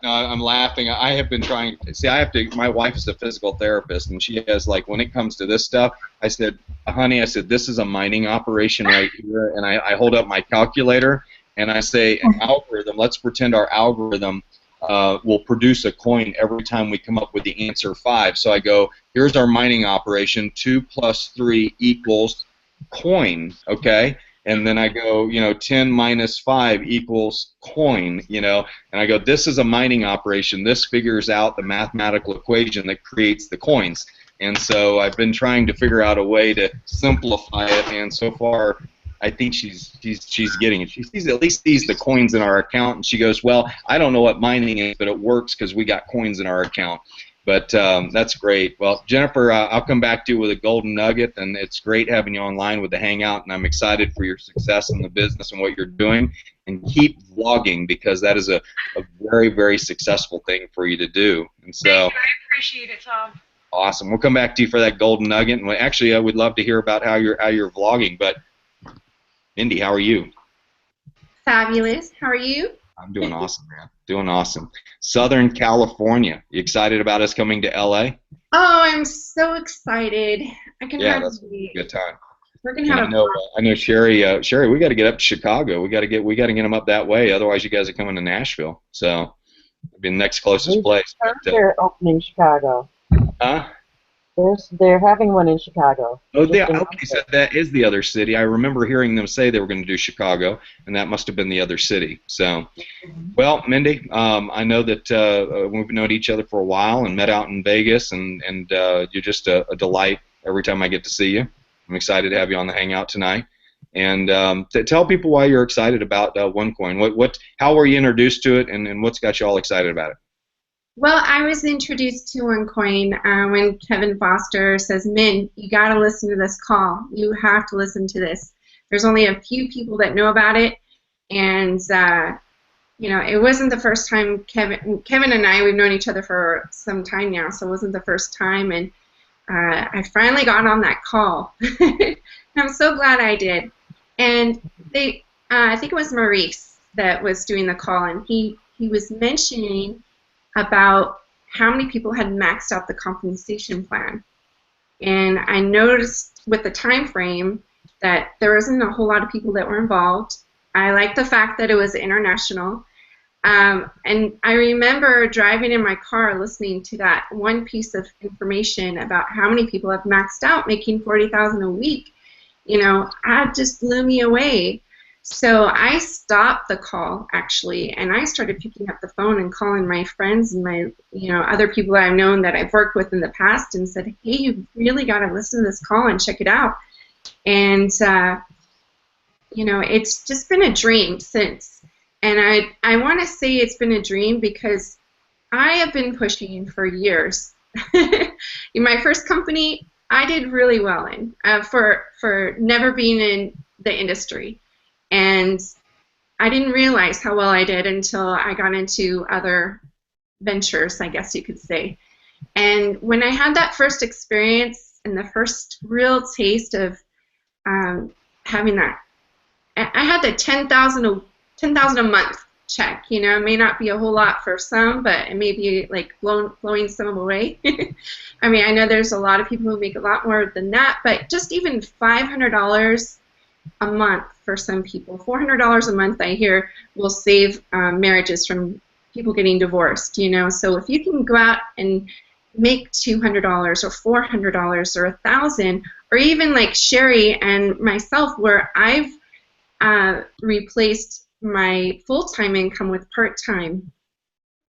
I'm laughing. I have been trying. See, my wife is a physical therapist, and she has, like, when it comes to this stuff, I said, honey, this is a mining operation right here, and I hold up my calculator, and I say, an algorithm. Let's pretend our algorithm will produce a coin every time we come up with the answer 5. So I go, here's our mining operation, 2 plus 3 equals coin, okay? And then I go, 10 minus 5 equals coin, and I go, this is a mining operation. This figures out the mathematical equation that creates the coins. And so I've been trying to figure out a way to simplify it, and so far I think she's getting it. She at least sees the coins in our account, and she goes, well, I don't know what mining is, but it works because we got coins in our account. But that's great. Well, Jennifer, I'll come back to you with a golden nugget, and it's great having you online with the Hangout, and I'm excited for your success in the business and what you're doing. And keep vlogging, because that is a very, very successful thing for you to do. And so, thank you. I appreciate it, Tom. Awesome. We'll come back to you for that golden nugget. And actually, I would love to hear about how you're vlogging. But Mindy, how are you? Fabulous. How are you? I'm doing awesome, man. Doing awesome. Southern California. You excited about us coming to LA? Oh, I'm so excited. I can Yeah, hardly that's wait. a good time. We're gonna have I know Sherry. Sherry, we got to get up to Chicago. We got to get them up that way. Otherwise, you guys are coming to Nashville. So, it'll be the next closest place. They're opening Chicago. Huh? They're having one in Chicago. Oh, okay, so that is the other city. I remember hearing them say they were going to do Chicago, and that must have been the other city. So, well, Mindy, I know that we've known each other for a while and met out in Vegas, and you're just a delight every time I get to see you. I'm excited to have you on the Hangout tonight. And tell people why you're excited about OneCoin. How were you introduced to it, and what's got you all excited about it? Well, I was introduced to OneCoin when Kevin Foster says, Min, you got to listen to this call. You have to listen to this. There's only a few people that know about it, and it wasn't the first time. Kevin and I, we've known each other for some time now, so it wasn't the first time, and I finally got on that call. I'm so glad I did. And I think it was Maurice that was doing the call, and he was mentioning about how many people had maxed out the compensation plan. And I noticed with the time frame that there wasn't a whole lot of people that were involved. I liked the fact that it was international. And I remember driving in my car listening to that one piece of information about how many people have maxed out making $40,000 a week. That just blew me away. So I stopped the call, actually, and I started picking up the phone and calling my friends and my, other people that I've known that I've worked with in the past, and said, hey, you've really got to listen to this call and check it out. And, it's just been a dream since. And I want to say it's been a dream because I have been pushing for years. In my first company, I did really well in, for never being in the industry. And I didn't realize how well I did until I got into other ventures, I guess you could say. And when I had that first experience and the first real taste of having that, I had the $10,000 a month check. It may not be a whole lot for some, but it may be like blowing some away. I know there's a lot of people who make a lot more than that, but just even $500 a month for some people. $400 a month, I hear, will save marriages from people getting divorced. You know, so if you can go out and make $200 or $400 or $1,000, or even like Sherry and myself, where I've replaced my full-time income with part-time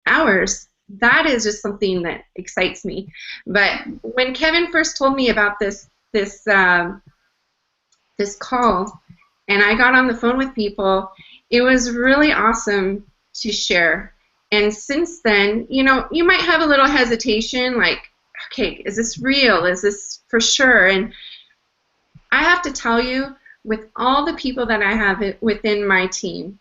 hours, that is just something that excites me. But when Kevin first told me about this call, and I got on the phone with people, it was really awesome to share. And since then, you know, you might have a little hesitation, like, okay, is this real? Is this for sure? And I have to tell you, with all the people that I have within my team,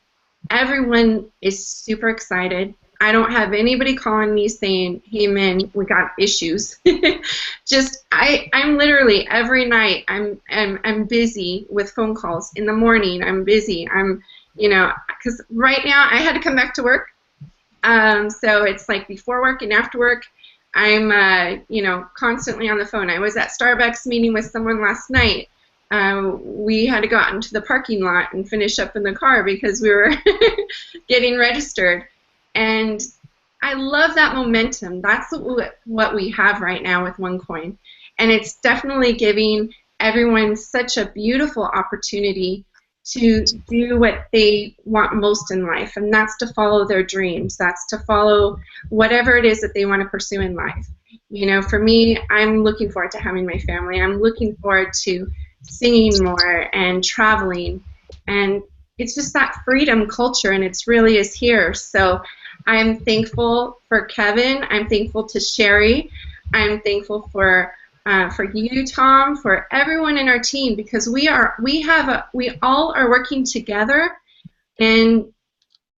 everyone is super excited. I don't have anybody calling me saying, hey, man, we got issues. Just, I'm literally, every night, I'm busy with phone calls. In the morning, I'm busy. You know, because right now, I had to come back to work. So it's like before work and after work, I'm, you know, constantly on the phone. I was at Starbucks meeting with someone last night. We had to go out into the parking lot and finish up in the car because we were getting registered. And I love that momentum. That's what we have right now with OneCoin. And it's definitely giving everyone such a beautiful opportunity to do what they want most in life, and that's to follow their dreams. That's to follow whatever it is that they want to pursue in life. You know, for me, I'm looking forward to having my family. I'm looking forward to singing more and traveling, and it's just that freedom culture, and it's really is here. So I'm thankful for Kevin. I'm thankful to Sherry. I'm thankful for you, Tom, for everyone in our team, because we all are working together. And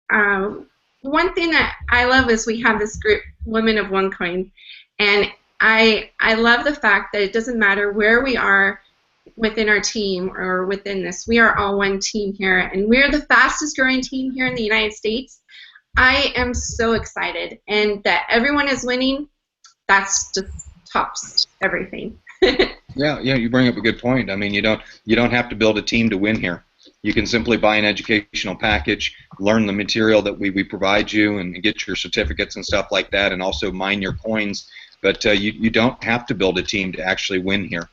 one thing that I love is we have this group, Women of OneCoin, and I love the fact that it doesn't matter where we are within our team or within this. We are all one team here, and we're the fastest growing team here in the United States. I am so excited, and that everyone is winning. That's just tops everything. Yeah, you bring up a good point. I mean, you don't have to build a team to win here. You can simply buy an educational package, learn the material that we provide you, and get your certificates and stuff like that, and also mine your coins. But you don't have to build a team to actually win here.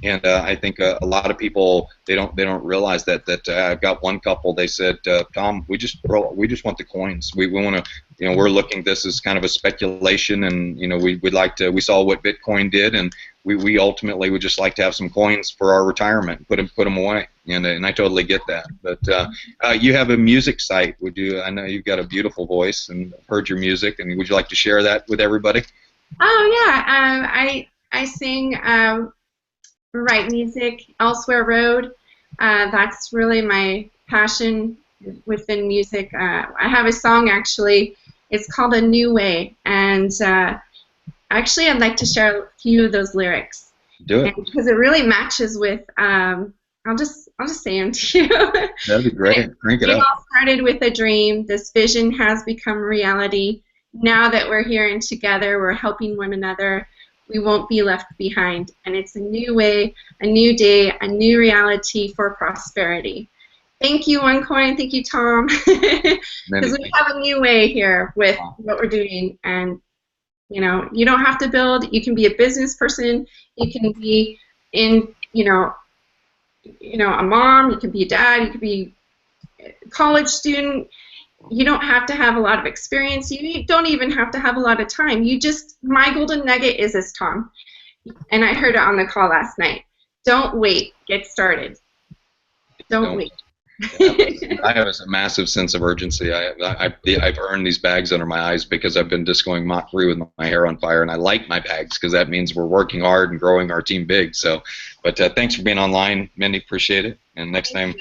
And I think a lot of people they don't realize that I've got one couple. They said, Tom, we just want the coins. We want to, you know, we're looking. This is kind of a speculation, and you know, we'd like to. We saw what Bitcoin did, and we ultimately would just like to have some coins for our retirement. Put them away. And I totally get that. But you have a music site. I know you've got a beautiful voice, and heard your music. And would you like to share that with everybody? Oh yeah, I sing. Write music, Elsewhere Road. That's really my passion within music. I have a song actually. It's called A New Way, and actually I'd like to share a few of those lyrics. Do it. Because it really matches with. I'll just say them to you. That'd be great. Crank it up. It all started with a dream. This vision has become reality. Now that we're here and together, we're helping one another. We won't be left behind. And it's a new way, a new day, a new reality for prosperity. Thank you, OneCoin. Thank you, Tom. Because we have a new way here with what we're doing. And, you know, you don't have to build. You can be a business person. You can be you know, a mom. You can be a dad. You can be a college student. You don't have to have a lot of experience. You don't even have to have a lot of time. My golden nugget is this, Tom, and I heard it on the call last night. Don't wait. Get started. Don't wait. I have a massive sense of urgency. I've earned these bags under my eyes because I've been just going Mach 3 with my hair on fire, and I like my bags because that means we're working hard and growing our team big. So, but thanks for being online, Mindy. Appreciate it. And next time,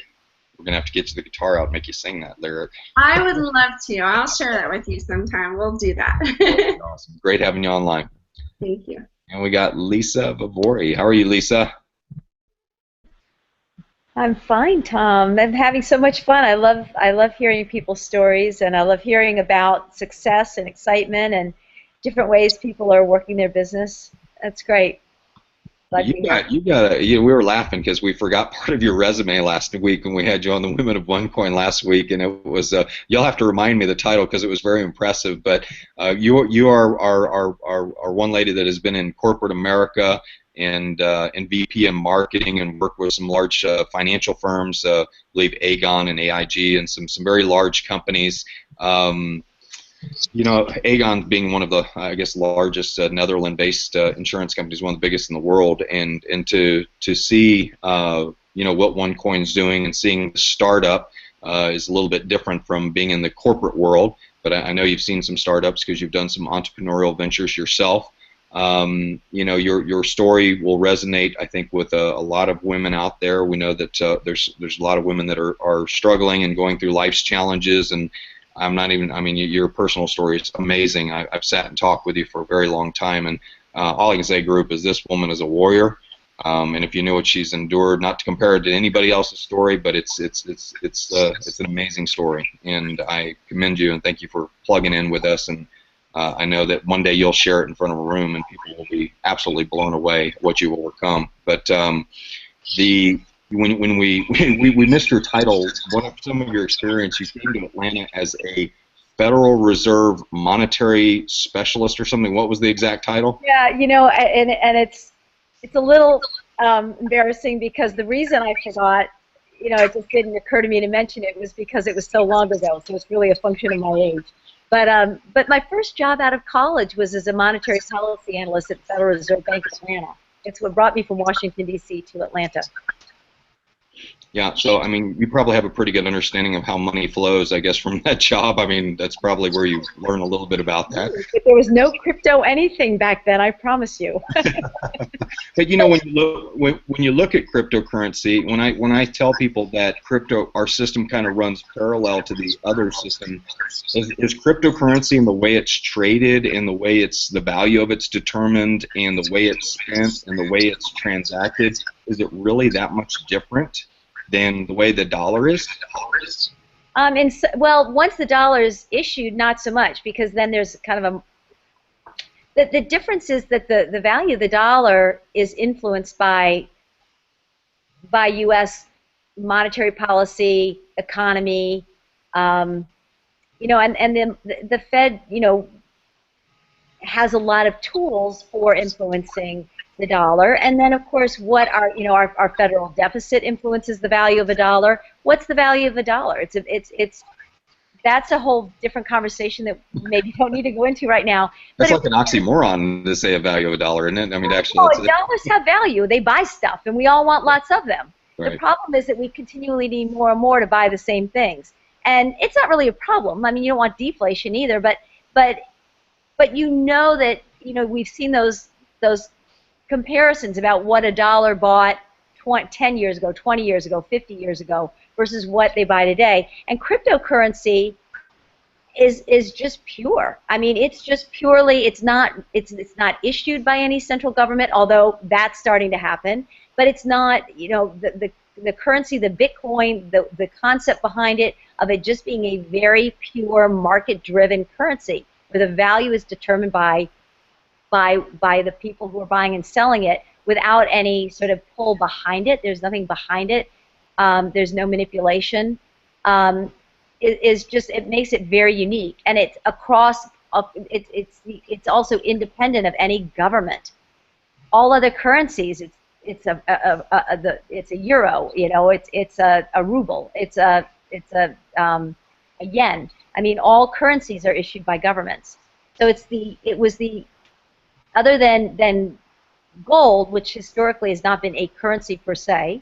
we're going to have to get you the guitar out and make you sing that lyric. I would love to. I'll share that with you sometime. We'll do that. Awesome. Great having you online. Thank you. And we got Lisa Vavori. How are you, Lisa? I'm fine, Tom. I'm having so much fun. I love hearing people's stories, and I love hearing about success and excitement and different ways people are working their business. That's great. Glad to be here. We were laughing because we forgot part of your resume last week when we had you on the Women of OneCoin last week, and it was you'll have to remind me the title because it was very impressive. But you are one lady that has been in corporate America and VP in marketing and worked with some large financial firms, I believe Aegon and AIG, and some very large companies. Aegon being one of the, I guess, largest Netherlands-based insurance companies, one of the biggest in the world, and to see what OneCoin's doing and seeing the startup is a little bit different from being in the corporate world. But I know you've seen some startups because you've done some entrepreneurial ventures yourself. Your story will resonate, I think, with a lot of women out there. We know that there's a lot of women that are struggling and going through life's challenges, and your personal story is amazing. I've sat and talked with you for a very long time, and all I can say, group, is this woman is a warrior. And if you know what she's endured, not to compare it to anybody else's story, but it's an amazing story, and I commend you and thank you for plugging in with us. And I know that one day you'll share it in front of a room, and people will be absolutely blown away at what you will overcome. But when we missed your title, some of your experience, you came to Atlanta as a Federal Reserve monetary specialist or something. What was the exact title? Yeah, and it's a little embarrassing because the reason I forgot, it just didn't occur to me to mention it, was because it was so long ago. So it's really a function of my age. But my first job out of college was as a monetary policy analyst at the Federal Reserve Bank of Atlanta. It's what brought me from Washington, D.C. to Atlanta. Yeah, so you probably have a pretty good understanding of how money flows, I guess, from that job. That's probably where you learn a little bit about that. But there was no crypto anything back then, I promise you. But when you look at cryptocurrency, when I tell people that our system kind of runs parallel to the other system, is cryptocurrency and the way it's traded and the way the value of it's determined and the way it's spent and the way it's transacted, is it really that much different than the way the dollar is? Well, once the dollar is issued, not so much, because then there's kind of the difference is that the value of the dollar is influenced by U.S. monetary policy, economy, and then the Fed, has a lot of tools for influencing the dollar, and then of course what our federal deficit influences the value of a dollar. What's the value of a dollar? That's a whole different conversation that maybe don't need to go into right now. That's like an oxymoron to say a value of a dollar, isn't it? Actually, dollars have value. They buy stuff, and we all want lots of them. Right. The problem is that we continually need more and more to buy the same things, and it's not really a problem. You don't want deflation either, but that we've seen those comparisons about what a dollar bought 10 years ago, 20 years ago, 50 years ago versus what they buy today. And cryptocurrency is just pure. It's just purely, it's not issued by any central government, although that's starting to happen. But it's not, the currency, the Bitcoin, the concept behind it, of it just being a very pure market-driven currency where the value is determined by the people who are buying and selling it without any sort of pull behind it. There's nothing behind it. There's no manipulation. It makes it very unique, and it's across. It's also independent of any government. All other currencies, it's a euro. It's a ruble. It's a yen. All currencies are issued by governments. So other than gold, which historically has not been a currency per se,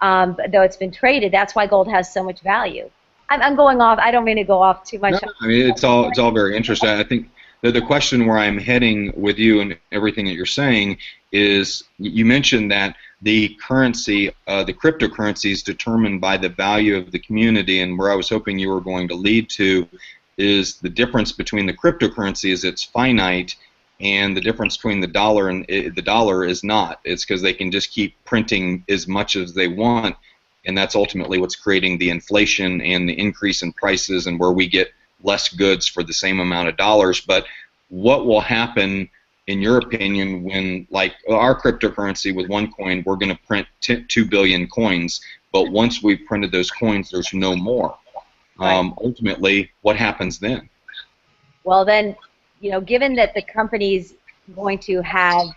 though it's been traded, that's why gold has so much value. I'm going off. I don't mean to go off too much. No, it's all very interesting. I think the question where I'm heading with you and everything that you're saying is, you mentioned that the currency, the cryptocurrency, is determined by the value of the community, and where I was hoping you were going to lead to is the difference between the cryptocurrency is it's finite, and the difference between the dollar and the dollar is not. It's because they can just keep printing as much as they want, and that's ultimately what's creating the inflation and the increase in prices, and where we get less goods for the same amount of dollars. But what will happen in your opinion, when, like our cryptocurrency with OneCoin, we're going to print 2 billion coins, but once we've printed those coins, there's no more. Right. Ultimately, what happens then? Well, then, you know, given that the company's going to have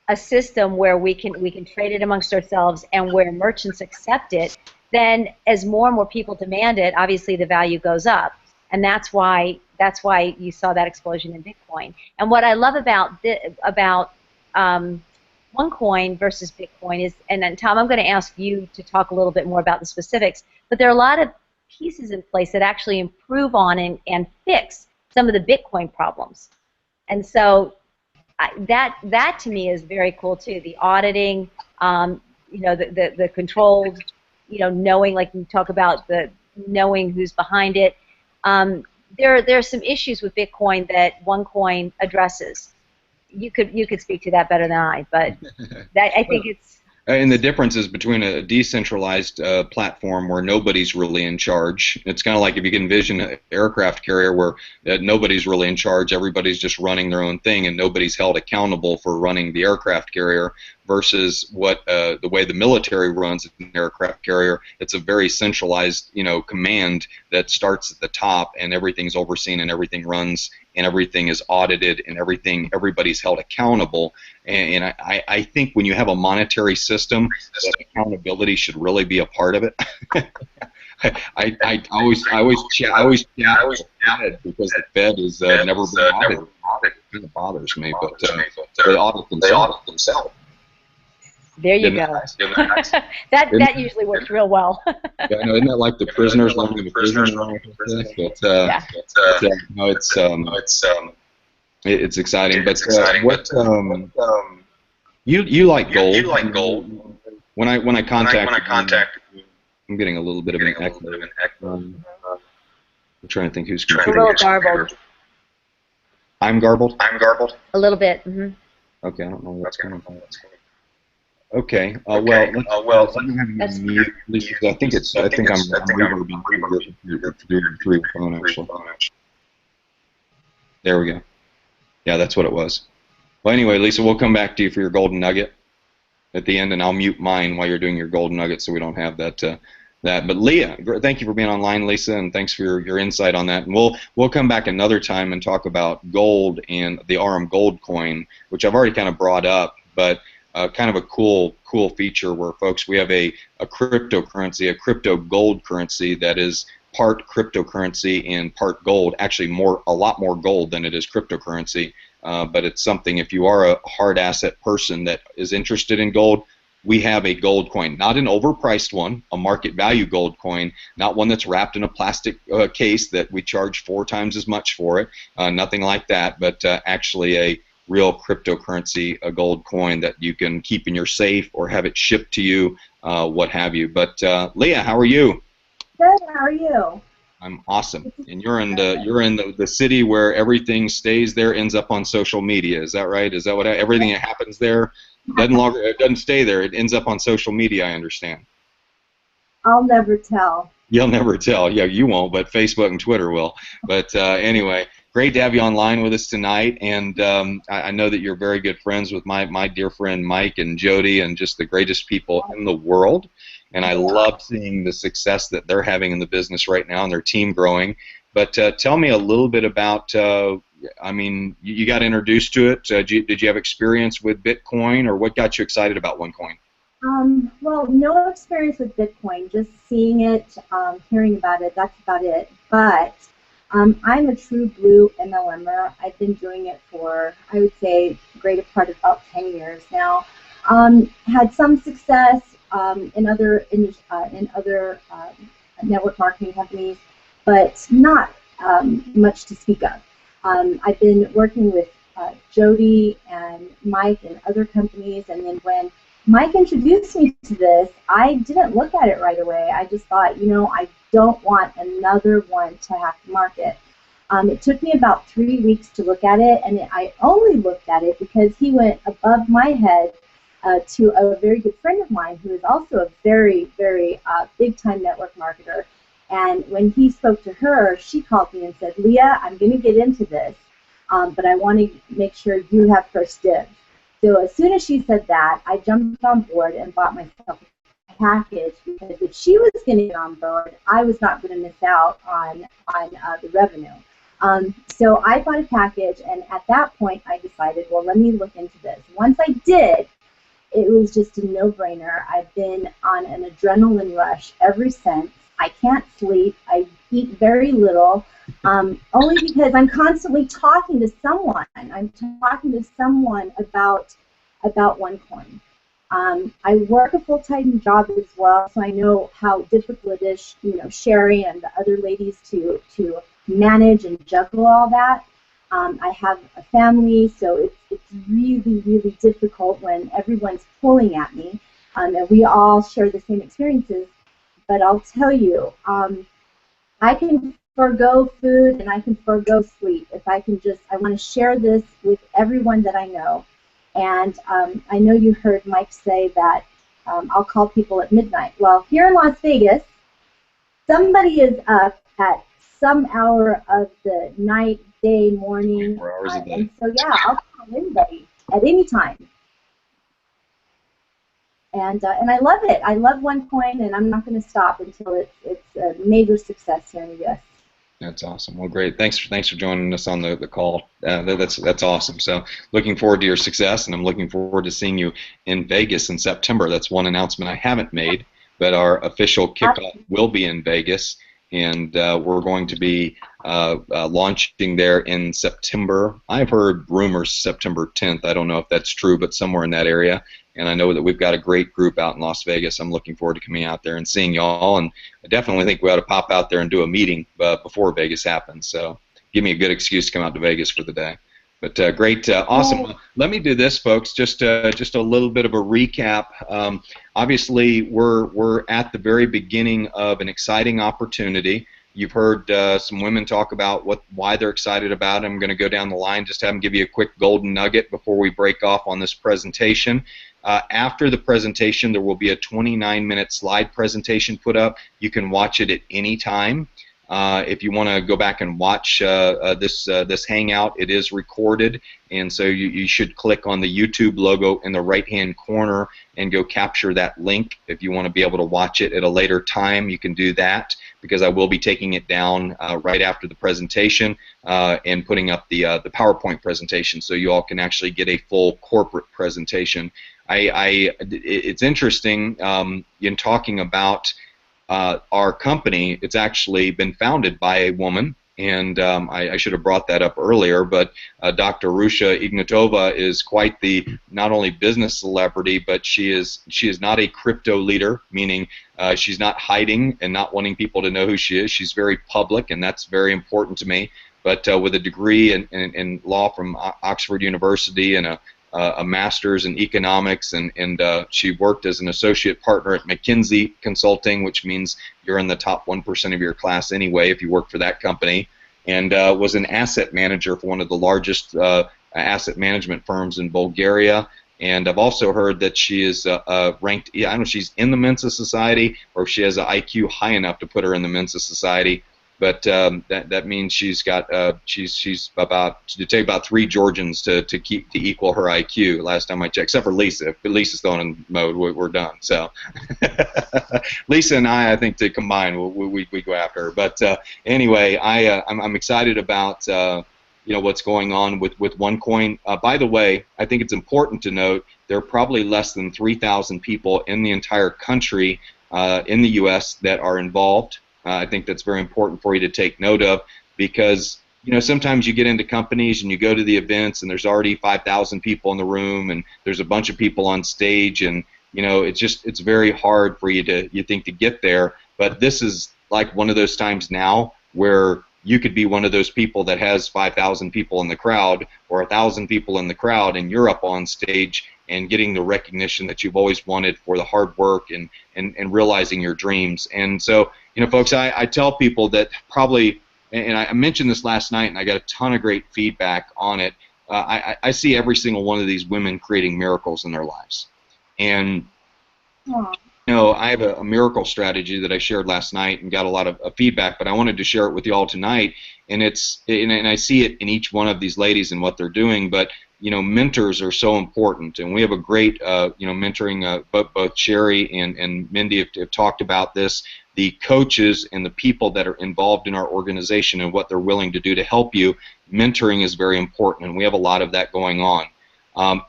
a system where we can trade it amongst ourselves and where merchants accept it, then as more and more people demand it, obviously the value goes up, and that's why you saw that explosion in Bitcoin. And what I love about OneCoin versus Bitcoin is, and then Tom, I'm going to ask you to talk a little bit more about the specifics, but there are a lot of pieces in place that actually improve on and fix some of the Bitcoin problems, and so that to me is very cool too. The auditing, you know, the controlled, you know, knowing, like we talk about the knowing who's behind it. There are some issues with Bitcoin that OneCoin addresses. You could speak to that better than I, but I think it's. And the difference is between a decentralized platform where nobody's really in charge. It's kind of like if you can envision an aircraft carrier where nobody's really in charge, everybody's just running their own thing, and nobody's held accountable for running the aircraft carrier, versus what the way the military runs an aircraft carrier. It's a very centralized, you know, command that starts at the top, and everything's overseen, and everything runs, and everything is audited, and everybody's held accountable. And I think when you have a monetary system, that accountability should really be a part of it. I always chat because the Fed is never been audited. It kind of bothers me, but they audit themselves. There you go. That usually works real well. Yeah, I know, isn't that like the prisoners learning the prison? It's exciting. You like gold. You like gold. When I contact you, I'm getting a little bit of an echo. I'm trying to think who's a little garbled. I'm garbled. A little bit. Mm-hmm. Okay, I don't know what's going on. Okay. Well, let me have you mute. I think I'm reverbing through your phone actually. There we go. Yeah, that's what it was. Well, anyway, Lisa, we'll come back to you for your golden nugget at the end, and I'll mute mine while you're doing your golden nugget, so we don't have that. But Leah, thank you for being online, Lisa, and thanks for your insight on that. And we'll come back another time and talk about gold and the RM Gold coin, which I've already kind of brought up, but kind of a cool feature where, folks, we have a cryptocurrency, a crypto gold currency that is part cryptocurrency and part gold. Actually, a lot more gold than it is cryptocurrency. But it's something, if you are a hard asset person that is interested in gold, we have a gold coin, not an overpriced one, a market value gold coin, not one that's wrapped in a plastic case that we charge 4 times as much for it, nothing like that, but actually a real cryptocurrency, a gold coin that you can keep in your safe or have it shipped to you, what have you. But Leah, how are you? Good. How are you? I'm awesome. And you're in the city where everything stays there, ends up on social media. Is that right? Is that what everything that happens there doesn't stay there? It ends up on social media, I understand. I'll never tell. You'll never tell. Yeah, you won't, but Facebook and Twitter will. But anyway, great to have you online with us tonight. And I know that you're very good friends with my dear friend Mike and Jody, and just the greatest people in the world. And I love seeing the success that they're having in the business right now and their team growing. But tell me a little bit about, I mean, you got introduced to it. Did you have experience with Bitcoin, or what got you excited about OneCoin? Well, no experience with Bitcoin, just seeing it, hearing about it, that's about it. But I'm a true blue MLMer. I've been doing it for, I would say, the greater part of about 10 years now. Had some success in other network marketing companies, but not much to speak of. I've been working with Jody and Mike and other companies, and then when Mike introduced me to this, I didn't look at it right away. I just thought, you know, I don't want another one to have to market. It took me about 3 weeks to look at it, and I only looked at it because he went above my head to a very good friend of mine who is also a very, very big-time network marketer. And when he spoke to her, she called me and said, Leah, I'm going to get into this. but I want to make sure you have first dibs. So as soon as she said that, I jumped on board and bought myself a package, because if she was going to get on board, I was not going to miss out on the revenue. So I bought a package, and at that point I decided, well, let me look into this. Once I did, it was just a no-brainer. I've been on an adrenaline rush ever since. I can't sleep. I eat very little, only because I'm constantly talking to someone. I'm talking to someone about OneCoin. I work a full-time job as well, so I know how difficult it is, Sherry and the other ladies to manage and juggle all that. I have a family, so it's really, really difficult when everyone's pulling at me, and we all share the same experiences. But I'll tell you, I can forgo food and I can forgo sleep if I can just, I want to share this with everyone that I know. And I know you heard Mike say that I'll call people at midnight. Well, here in Las Vegas, somebody is up at some hour of the night, day, morning. 24 hours a day. And so, yeah, I'll call anybody at any time. And I love it. I love OneCoin, and I'm not going to stop until it's a major success here in the U.S. That's awesome. Well, great. Thanks for joining us on the call. That's awesome. So looking forward to your success, and I'm looking forward to seeing you in Vegas in September. That's one announcement I haven't made, but our official kickoff will be in Vegas, and we're going to be launching there in September. I've heard rumors September 10th. I don't know if that's true, but somewhere in that area. And I know that we've got a great group out in Las Vegas. I'm looking forward to coming out there and seeing y'all. And I definitely think we ought to pop out there and do a meeting before Vegas happens. So give me a good excuse to come out to Vegas for the day. But great, awesome. Well, let me do this, folks. Just a little bit of a recap. Obviously, we're at the very beginning of an exciting opportunity. You've heard some women talk about why they're excited about it. I'm going to go down the line, just have them give you a quick golden nugget before we break off on this presentation. After the presentation, there will be a 29-minute slide presentation put up. You can watch it at any time. If you want to go back and watch this hangout, it is recorded, and so you should click on the YouTube logo in the right-hand corner and go capture that link. If you want to be able to watch it at a later time, you can do that, because I will be taking it down right after the presentation and putting up the PowerPoint presentation, so you all can actually get a full corporate presentation. It's interesting in talking about our company. It's actually been founded by a woman, and I should have brought that up earlier, but Dr. Rusha Ignatova is quite the not only business celebrity, but she is not a crypto leader, meaning she's not hiding and not wanting people to know who she is. She's very public, and that's very important to me. But with a degree in law from Oxford University and a master's in economics, and she worked as an associate partner at McKinsey Consulting, which means you're in the top 1% of your class anyway if you work for that company, and was an asset manager for one of the largest asset management firms in Bulgaria. And I've also heard that she is ranked, I don't know if she's in the Mensa Society or if she has an IQ high enough to put her in the Mensa Society. But that means she's got she's about to take about 3 Georgians to equal her IQ. Last time I checked, except for Lisa. If Lisa's still in mode, we're done. So Lisa and I think to combine, we go after her. But anyway, I'm excited about what's going on with OneCoin. By the way, I think it's important to note there are probably less than 3,000 people in the entire country in the U.S. that are involved. I think that's very important for you to take note of, because sometimes you get into companies and you go to the events and there's already 5,000 people in the room and there's a bunch of people on stage, and it's very hard for you to get there. But this is like one of those times now where you could be one of those people that has 5,000 people in the crowd or 1,000 people in the crowd, and you're up on stage and getting the recognition that you've always wanted for the hard work and realizing your dreams. And so, folks, I tell people that probably, and I mentioned this last night, and I got a ton of great feedback on it. I see every single one of these women creating miracles in their lives. And know, I have a miracle strategy that I shared last night and got a lot of feedback, but I wanted to share it with you all tonight. And and I see it in each one of these ladies and what they're doing. But you know, mentors are so important, and we have a great you know, mentoring. Both Sherry and Mindy have talked about this. The coaches and the people that are involved in our organization and what they're willing to do to help you. Mentoring is very important, and we have a lot of that going on.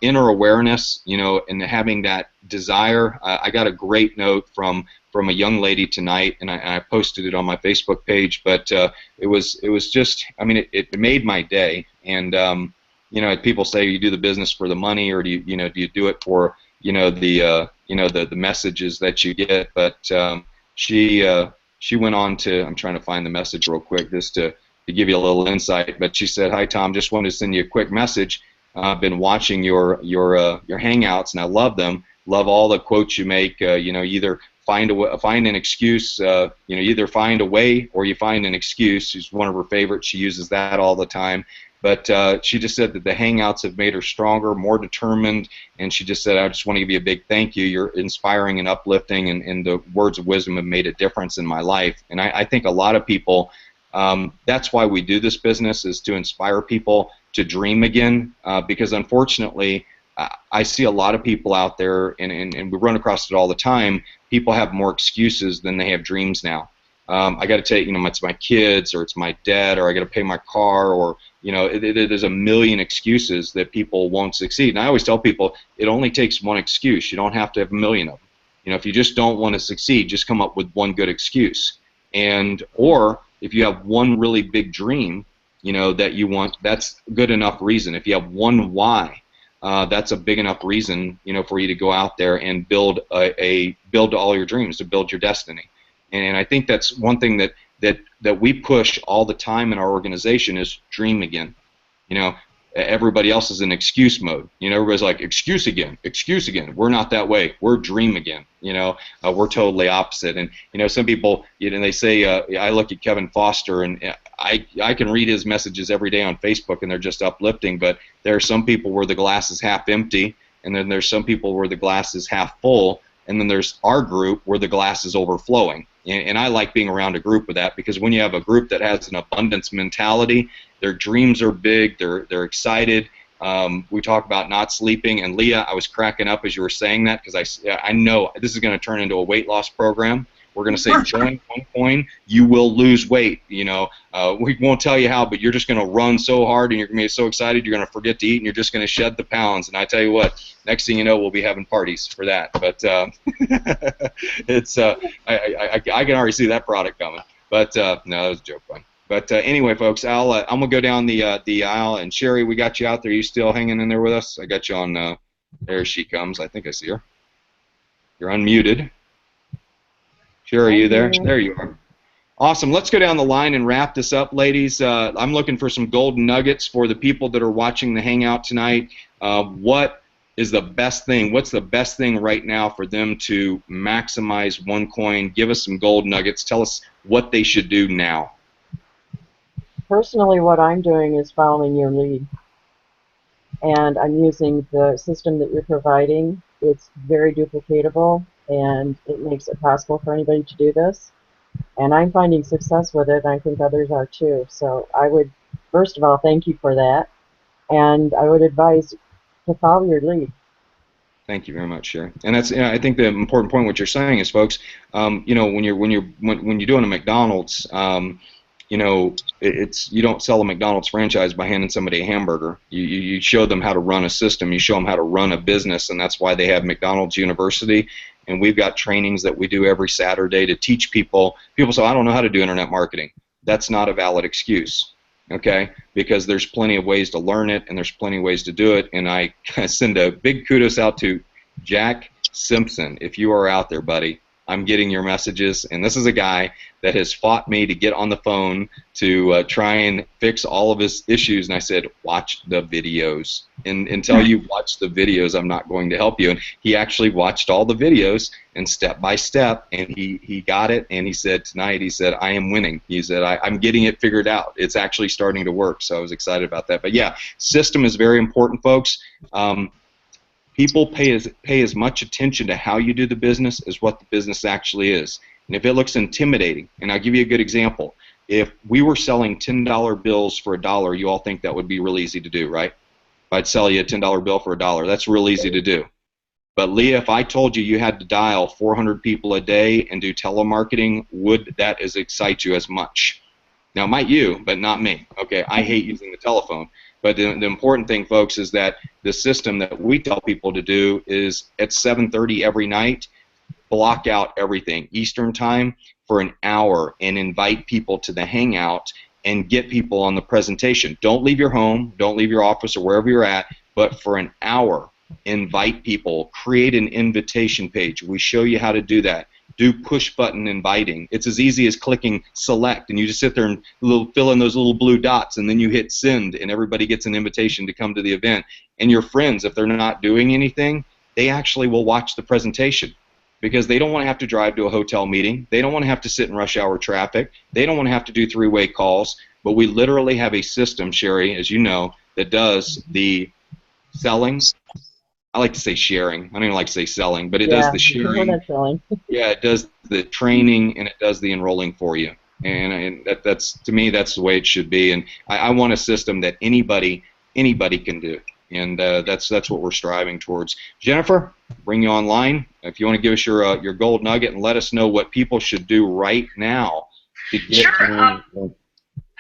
Inner awareness, you know, and having that desire. I got a great note from a young lady tonight, and I posted it on my Facebook page. But it was just, I mean, it made my day. And you know, people say you do the business for the money, or do you do it for the messages that you get? But she went on to, I'm trying to find the message real quick just to give you a little insight. But she said, "Hi Tom, just wanted to send you a quick message. I've been watching your hangouts, and I love them. Love all the quotes you make. You know, either find an excuse. You know, either find a way or you find an excuse." She's one of her favorites. She uses that all the time. But she just said that the hangouts have made her stronger, more determined, and she just said, "I just want to give you a big thank you. You're inspiring and uplifting, and the words of wisdom have made a difference in my life." And I think a lot of people, that's why we do this business, is to inspire people to dream again, because unfortunately I see a lot of people out there, and we run across it all the time. People have more excuses than they have dreams now. I got to tell you, you know, it's my kids, or it's my debt, or I got to pay my car, or you know, there's a million excuses that people won't succeed. And I always tell people, it only takes one excuse. You don't have to have a million of them. You know, if you just don't want to succeed, just come up with one good excuse. Or if you have one really big dream, you know, that you want, that's good enough reason. If you have one why, that's a big enough reason, you know, for you to go out there and build all your dreams, to build your destiny. And I think that's one thing that we push all the time in our organization is dream again. You know, everybody else is in excuse mode. You know, everybody's like, excuse again, excuse again. We're not that way. We're dream again. You know, we're totally opposite. And you know, some people, you know, they say, I look at Kevin Foster, and I can read his messages every day on Facebook, and they're just uplifting. But there are some people where the glass is half empty, and then there's some people where the glass is half full, and then there's our group where the glass is overflowing. And I like being around a group of that, because when you have a group that has an abundance mentality, their dreams are big, they're excited. We talk about not sleeping, and Leah, I was cracking up as you were saying that, because I know this is going to turn into a weight loss program. We're going to say, join OneCoin, you will lose weight. You know, we won't tell you how, but you're just going to run so hard, and you're going to be so excited, you're going to forget to eat, and you're just going to shed the pounds. And I tell you what, next thing you know, we'll be having parties for that. But it's I can already see that product coming. But no, that was a joke, fun. But anyway, folks, I'm gonna go down the aisle, and Sherry, we got you out there. You still hanging in there with us? I got you on. There she comes. I think I see her. You're unmuted. Sherry, are you there? There you are. Awesome. Let's go down the line and wrap this up, ladies. I'm looking for some golden nuggets for the people that are watching the Hangout tonight. What is the best thing? What's the best thing right now for them to maximize OneCoin? Give us some gold nuggets. Tell us what they should do now. Personally, what I'm doing is following your lead. And I'm using the system that you're providing. It's very duplicatable, and it makes it possible for anybody to do this. And I'm finding success with it, and I think others are too. So I would, first of all, thank you for that. And I would advise to follow your lead. Thank you very much, Sherry. And that's, I think the important point what you're saying is, folks, you know, when you're doing a McDonald's, you know, you don't sell a McDonald's franchise by handing somebody a hamburger. You show them how to run a system. You show them how to run a business, and that's why they have McDonald's University. And we've got trainings that we do every Saturday to teach people. People say, I don't know how to do internet marketing. That's not a valid excuse, okay? Because there's plenty of ways to learn it, and there's plenty of ways to do it. And I send a big kudos out to Jack Simpson. If you are out there, buddy, I'm getting your messages, and this is a guy that has fought me to get on the phone to try and fix all of his issues, and I said, watch the videos. And until you watch the videos, I'm not going to help you. And he actually watched all the videos, and step by step, and he got it, and he said tonight, he said, I am winning. He said, I'm getting it figured out. It's actually starting to work, so I was excited about that. But yeah, system is very important, folks. People pay as much attention to how you do the business as what the business actually is. And if it looks intimidating, and I'll give you a good example. If we were selling $10 bills for $1, you all think that would be real easy to do, right? If I'd sell you a $10 bill for $1, that's real easy to do. But Leah, if I told you had to dial 400 people a day and do telemarketing, would that excite you as much? Now, might you, but not me. Okay, I hate using the telephone. But the important thing, folks, is that the system that we tell people to do is at 7:30 every night, block out everything Eastern time for an hour and invite people to the hangout and get people on the presentation. Don't leave your home, don't leave your office or wherever you're at, but for an hour, invite people, create an invitation page. We show you how to do that. Do push button inviting. It's as easy as clicking select, and you just sit there and fill in those little blue dots, and then you hit send, and everybody gets an invitation to come to the event. And your friends, if they're not doing anything, they actually will watch the presentation, because they don't want to have to drive to a hotel meeting. They don't want to have to sit in rush hour traffic. They don't want to have to do three-way calls. But we literally have a system, Sherry, as you know, that does the selling. I like to say sharing. I don't even like to say selling, but it does the sharing. Yeah, it does the training, and it does the enrolling for you. And that's to me, that's the way it should be. And I want a system that anybody can do. And that's what we're striving towards. Jennifer, bring you online. If you want to give us your gold nugget and let us know what people should do right now to get. Sure.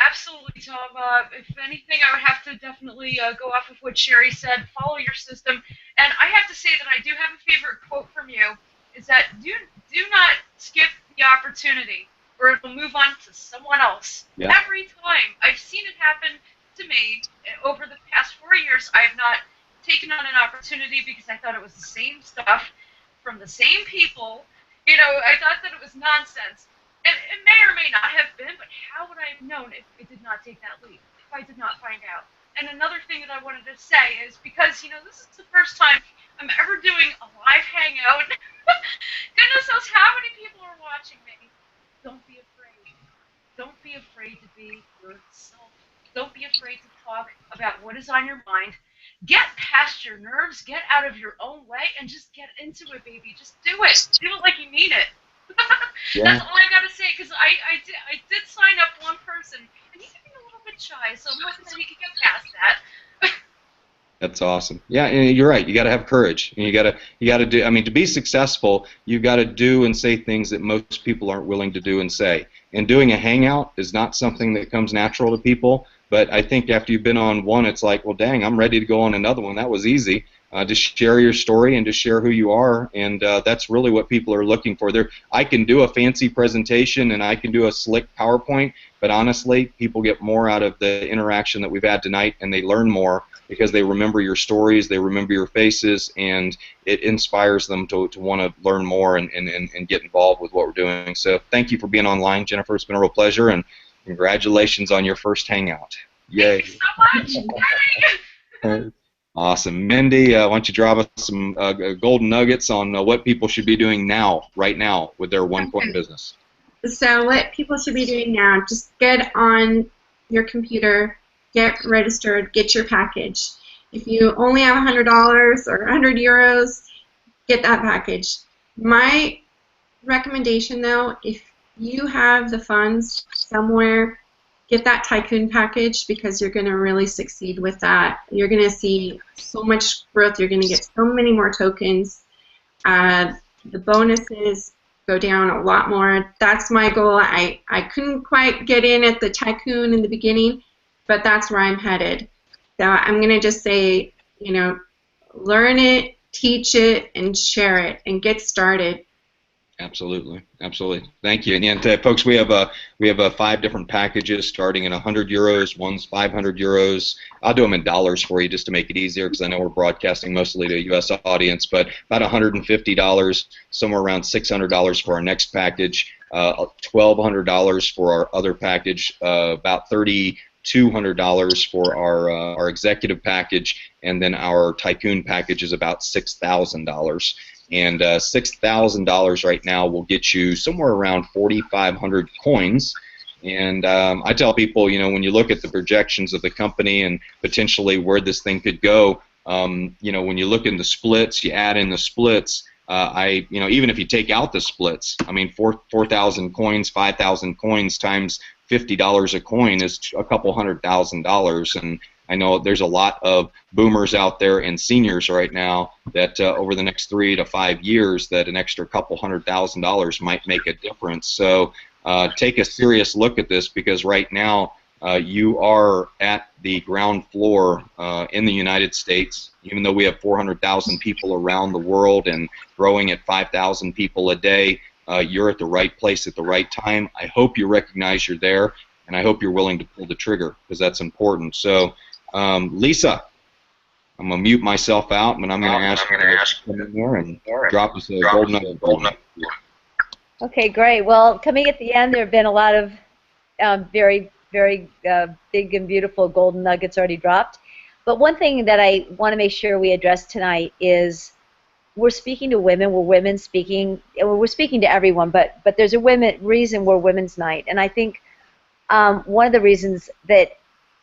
Absolutely, Tom. If anything, I would have to definitely go off of what Sherry said. Follow your system. And I have to say that I do have a favorite quote from you. Is that do not skip the opportunity, or it will move on to someone else. Yeah. Every time. I've seen it happen to me over the past 4 years. I have not taken on an opportunity because I thought it was the same stuff from the same people. You know, I thought that it was nonsense. And it may or may not have been, but how would I have known if it did not take that leap, if I did not find out? And another thing that I wanted to say is because, you know, this is the first time I'm ever doing a live hangout. Goodness knows how many people are watching me. Don't be afraid. Don't be afraid to be yourself. Don't be afraid to talk about what is on your mind. Get past your nerves, get out of your own way, and just get into it, baby. Just do it. Do it like you mean it. Yeah. That's all I gotta say, because I did sign up one person, and he's getting a little bit shy, so I'm hoping that he can get past that. That's awesome. Yeah, and you're right. You got to have courage, and you got to do. I mean, to be successful, you got to do and say things that most people aren't willing to do and say. And doing a hangout is not something that comes natural to people. But I think after you've been on one, it's like, well, dang, I'm ready to go on another one. That was easy. Just share your story and just share who you are, and that's really what people are looking for. I can do a fancy presentation and I can do a slick PowerPoint, but honestly, people get more out of the interaction that we've had tonight, and they learn more because they remember your stories, they remember your faces, and it inspires them to want to learn more and get involved with what we're doing. So thank you for being online, Jennifer. It's been a real pleasure, and congratulations on your first hangout. Yay. Thank you so much. Yay. Awesome. Mindy, why don't you drop us some golden nuggets on what people should be doing now, right now, with their OneCoin business? So what people should be doing now, just get on your computer, get registered, get your package. If you only have $100 or 100 euros, get that package. My recommendation, though, if you have the funds somewhere, get that tycoon package, because you're going to really succeed with that. You're going to see so much growth. You're going to get so many more tokens. The bonuses go down a lot more. That's my goal. I couldn't quite get in at the tycoon in the beginning, but that's where I'm headed. So I'm going to just say, you know, learn it, teach it, and share it, and get started. Absolutely, absolutely. Thank you. And folks, we have 5 different packages starting at 100 euros. One's 500 euros. I'll do them in dollars for you just to make it easier, because I know we're broadcasting mostly to a U.S. audience. But about $150, somewhere around $600 for our next package. $1,200 for our other package. About $3,200 for our executive package, and then our tycoon package is about $6,000. And $6,000 right now will get you somewhere around 4,500 coins. And I tell people, you know, when you look at the projections of the company and potentially where this thing could go, You know, when you look in the splits, you add in the splits. You know, even if you take out the splits, I mean, 4,000 coins, 5,000 coins times $50 a coin is a couple $100,000, and I know there's a lot of boomers out there and seniors right now that over the next 3 to 5 years, that an extra couple $100,000 might make a difference. So take a serious look at this, because right now you are at the ground floor in the United States. Even though we have 400,000 people around the world and growing at 5,000 people a day, you're at the right place at the right time. I hope you recognize you're there, and I hope you're willing to pull the trigger, because that's important. So, Lisa, I'm going to mute myself out, but I'm going to ask you to come in there and drop us a gold nugget. Okay, great. Well, coming at the end, there have been a lot of very big and beautiful golden nuggets already dropped. But one thing that I want to make sure we address tonight is we're speaking to women. We're women speaking. We're speaking to everyone, but there's a reason we're Women's Night. And I think one of the reasons that,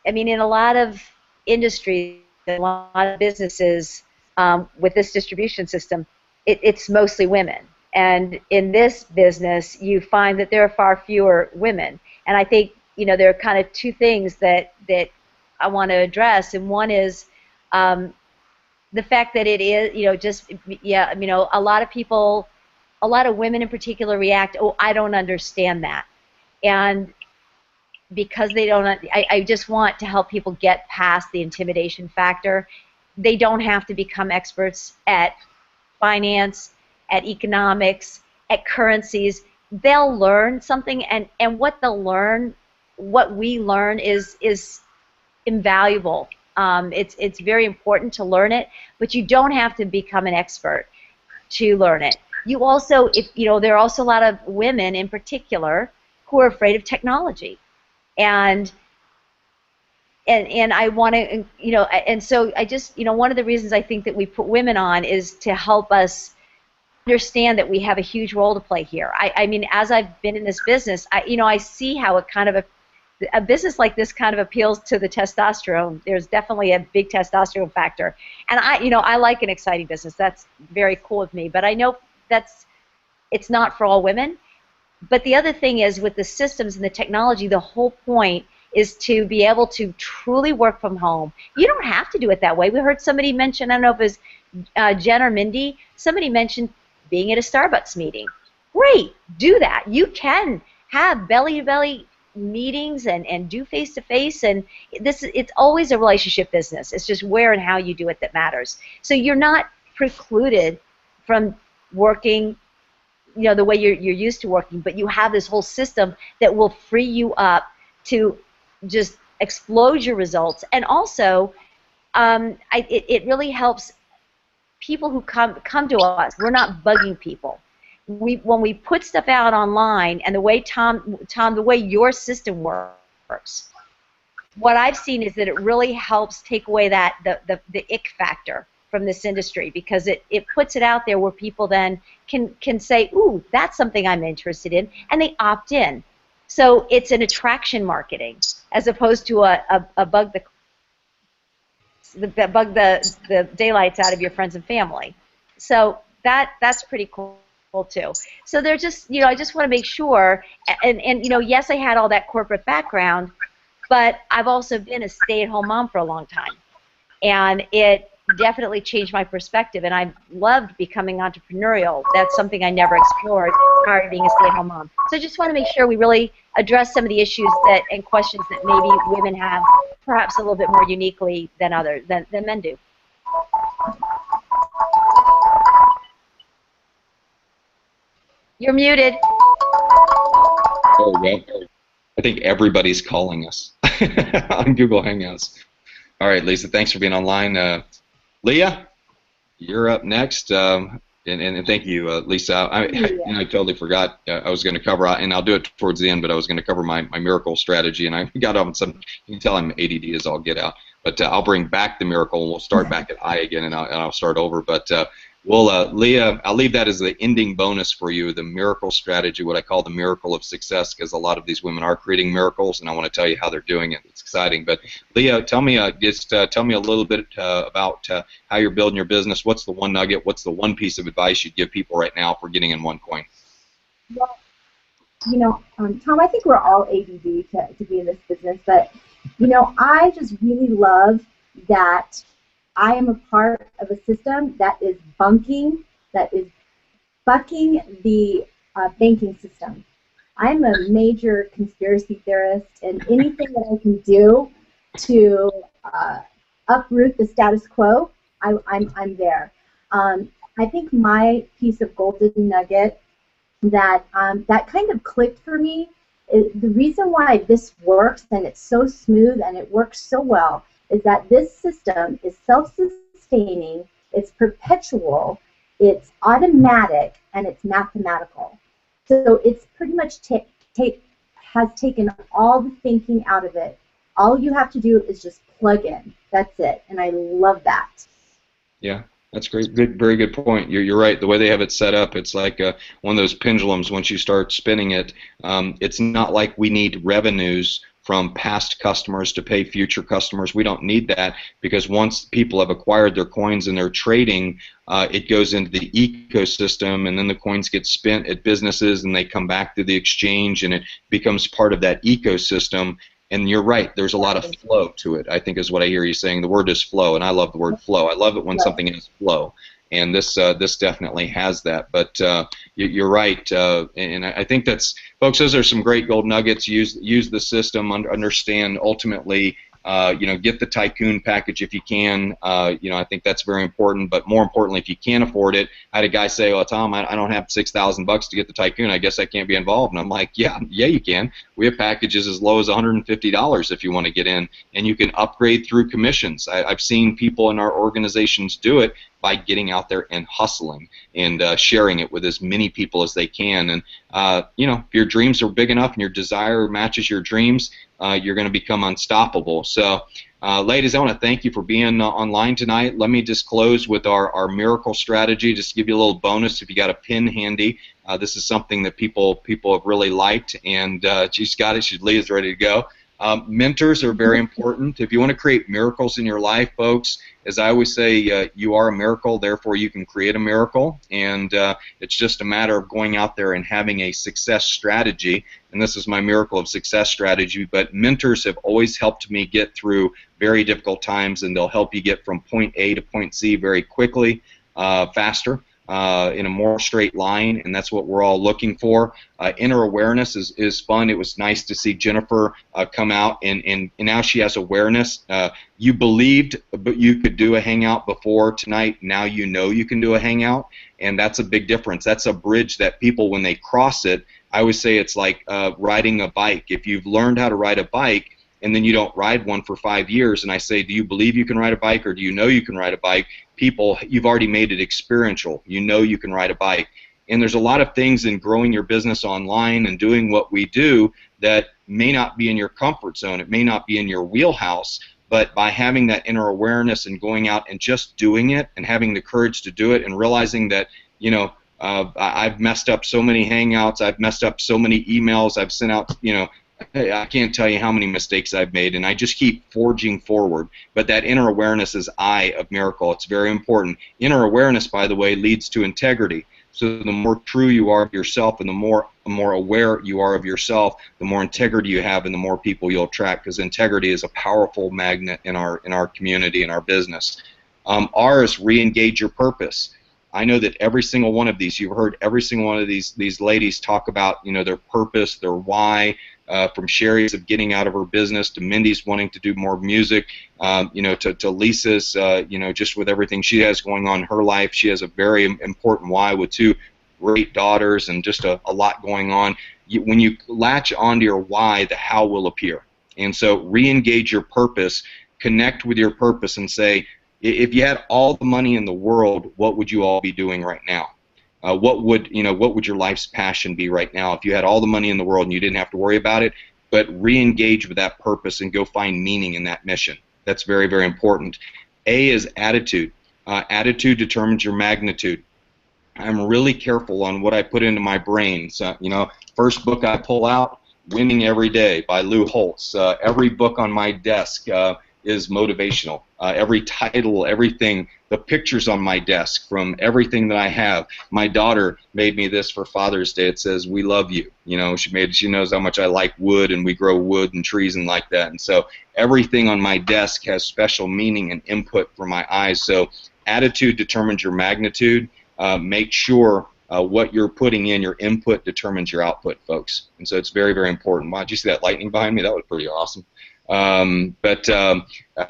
I mean, in a lot of industries, a lot of businesses with this distribution system, it's mostly women. And in this business, you find that there are far fewer women. And I think, you know, there are kind of two things that I want to address. And one is the fact that it is, you know, just, yeah, you know, a lot of people, a lot of women in particular react, oh, I don't understand that. And because they don't, I just want to help people get past the intimidation factor. They don't have to become experts at finance, at economics, at currencies. They'll learn something, and what they'll learn, what we learn is invaluable. It's very important to learn it, but you don't have to become an expert to learn it. You also, you know, there are also a lot of women in particular who are afraid of technology, and I want to, you know, and so I just, you know, one of the reasons I think that we put women on is to help us understand that we have a huge role to play here. I mean, as I've been in this business, you know, I see how it kind of a business like this kind of appeals to the testosterone. There's definitely a big testosterone factor, and you know, I like an exciting business. That's very cool with me. But I know it's not for all women. But the other thing is, with the systems and the technology, the whole point is to be able to truly work from home. You don't have to do it that way. We heard somebody mention, I don't know if it was Jen or Mindy, somebody mentioned being at a Starbucks meeting. Great, do that. You can have belly-to-belly meetings and do face-to-face, and it's always a relationship business. It's just where and how you do it that matters. So you're not precluded from working, you know, the way you're used to working, but you have this whole system that will free you up to just explode your results. And also, it really helps people who come to us. We're not bugging people. When we put stuff out online, and the way Tom, the way your system works, what I've seen is that it really helps take away that the ick factor from this industry, because it puts it out there where people then can say, ooh, that's something I'm interested in, and they opt in. So it's an attraction marketing as opposed to a bug the daylights out of your friends and family. So that's pretty cool too. So they're just, you know, I just want to make sure, and you know, yes, I had all that corporate background, but I've also been a stay-at-home mom for a long time, and it definitely changed my perspective, and I loved becoming entrepreneurial. That's something I never explored prior to being a stay-at-home mom. So I just want to make sure we really address some of the issues and questions that maybe women have, perhaps a little bit more uniquely than men do. You're muted. Oh, well, I think everybody's calling us on Google Hangouts. All right, Lisa, thanks for being online. Leah, you're up next, and thank you, Lisa. I totally forgot I was going to cover, and I'll do it towards the end, but I was going to cover my miracle strategy, and I got off on some, you can tell I'm ADD as all get out, but I'll bring back the miracle, and we'll start back at I again, and I'll start over. But Well, Leah, I'll leave that as the ending bonus for you, the miracle strategy, what I call the miracle of success, because a lot of these women are creating miracles, and I want to tell you how they're doing it. It's exciting. But Leah, tell me, tell me a little bit about how you're building your business. What's the one nugget? What's the one piece of advice you'd give people right now for getting in OneCoin? Well, you know, Tom, I think we're all ADD to be in this business, but, you know, I just really love that I am a part of a system that is bucking the banking system. I'm a major conspiracy theorist, and anything that I can do to uproot the status quo, I'm there. I think my piece of golden nugget that that kind of clicked for me is the reason why this works and it's so smooth and it works so well is that this system is self-sustaining, it's perpetual, it's automatic, and it's mathematical. So it's pretty much has taken all the thinking out of it. All you have to do is just plug in. That's it, and I love that. Yeah. That's great. Good, very good point. You're right. The way they have it set up, it's like one of those pendulums. Once you start spinning it, it's not like we need revenues from past customers to pay future customers. We don't need that because once people have acquired their coins and they're trading, it goes into the ecosystem, and then the coins get spent at businesses, and they come back to the exchange, and it becomes part of that ecosystem. And you're right, there's a lot of flow to it, I think is what I hear you saying. The word is flow, and I love the word flow. I love it when something has flow, and this definitely has that. But you're right, and I think that's, folks, those are some great gold nuggets. Use the system, understand ultimately, you know, get the tycoon package if you can. You know, I think that's very important. But more importantly, if you can't afford it, I had a guy say, "Oh, Tom, I don't have $6,000 to get the tycoon. I guess I can't be involved." And I'm like, "Yeah, you can. We have packages as low as $150 if you want to get in, and you can upgrade through commissions." I've seen people in our organizations do it by getting out there and hustling and sharing it with as many people as they can. And you know, if your dreams are big enough and your desire matches your dreams, you're going to become unstoppable. So, ladies, I want to thank you for being online tonight. Let me just close with our miracle strategy, just to give you a little bonus if you got a pin handy. This is something that people have really liked, and she's got it. Leah's ready to go. Mentors are very important. If you want to create miracles in your life, folks, as I always say, you are a miracle, therefore you can create a miracle. And it's just a matter of going out there and having a success strategy. And this is my miracle of success strategy. But mentors have always helped me get through very difficult times, and they'll help you get from point A to point Z very quickly, faster. In a more straight line, and that's what we're all looking for. Inner awareness is fun. It was nice to see Jennifer come out, and now she has awareness. You believed but you could do a hangout before tonight. Now you know you can do a hangout, and that's a big difference. That's a bridge that people, when they cross it, I always say it's like riding a bike. If you've learned how to ride a bike, and then you don't ride one for 5 years, and I say, do you believe you can ride a bike, or do you know you can ride a bike? People, you've already made it experiential. You know you can ride a bike. And there's a lot of things in growing your business online and doing what we do that may not be in your comfort zone. It may not be in your wheelhouse, but by having that inner awareness and going out and just doing it and having the courage to do it and realizing that, you know, I've messed up so many hangouts, I've messed up so many emails, I've sent out, you know, I can't tell you how many mistakes I've made, and I just keep forging forward. But that inner awareness is eye of miracle. It's very important. Inner awareness, by the way, leads to integrity. So the more true you are of yourself and the more aware you are of yourself, the more integrity you have and the more people you'll attract, because integrity is a powerful magnet in our community, in our business. R is re-engage your purpose. I know that every single one of these, you've heard every single one of these ladies talk about, you know, their purpose, their why, from Sherry's of getting out of her business to Mindy's wanting to do more music, you know, to Lisa's, you know, just with everything she has going on in her life. She has a very important why with 2 great daughters and just a lot going on. When you latch onto your why, the how will appear. And so re-engage your purpose, connect with your purpose and say, if you had all the money in the world, what would you all be doing right now? What would your life's passion be right now if you had all the money in the world and you didn't have to worry about it? But re-engage with that purpose and go find meaning in that mission. That's very, very important. A is attitude. Attitude determines your magnitude. I'm really careful on what I put into my brain. So, you know, first book I pull out, Winning Every Day by Lou Holtz. Every book on my desk is motivational. Every title, everything, the pictures on my desk from everything that I have. My daughter made me this for Father's Day. It says, "We love you." You know, she knows how much I like wood, and we grow wood and trees and like that. And so everything on my desk has special meaning and input for my eyes. So attitude determines your magnitude. Make sure what you're putting in, your input determines your output, folks. And so it's very, very important. Wow, did you see that lightning behind me? That was pretty awesome. A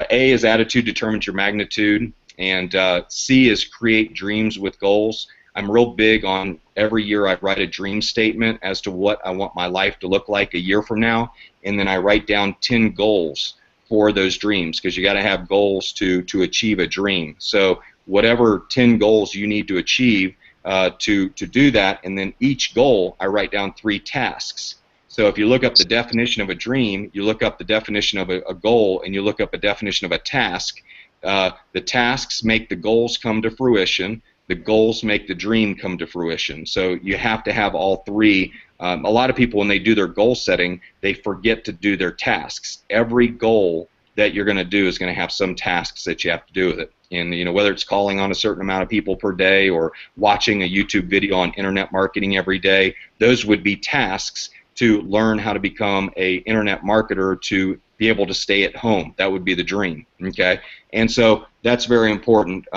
is attitude determines your magnitude, and C is create dreams with goals. I'm real big on every year I write a dream statement as to what I want my life to look like a year from now, and then I write down 10 goals for those dreams, because you got to have goals to achieve a dream. So whatever 10 goals you need to achieve to do that, and then each goal I write down 3 tasks. So if you look up the definition of a dream, you look up the definition of a goal, and you look up a definition of a task. The tasks make the goals come to fruition. The goals make the dream come to fruition. So you have to have all 3. A lot of people, when they do their goal setting, they forget to do their tasks. Every goal that you're going to do is going to have some tasks that you have to do with it. And you know, whether it's calling on a certain amount of people per day or watching a YouTube video on internet marketing every day, those would be tasks to learn how to become a internet marketer, to be able to stay at home. That would be the dream. Okay, and so that's very important.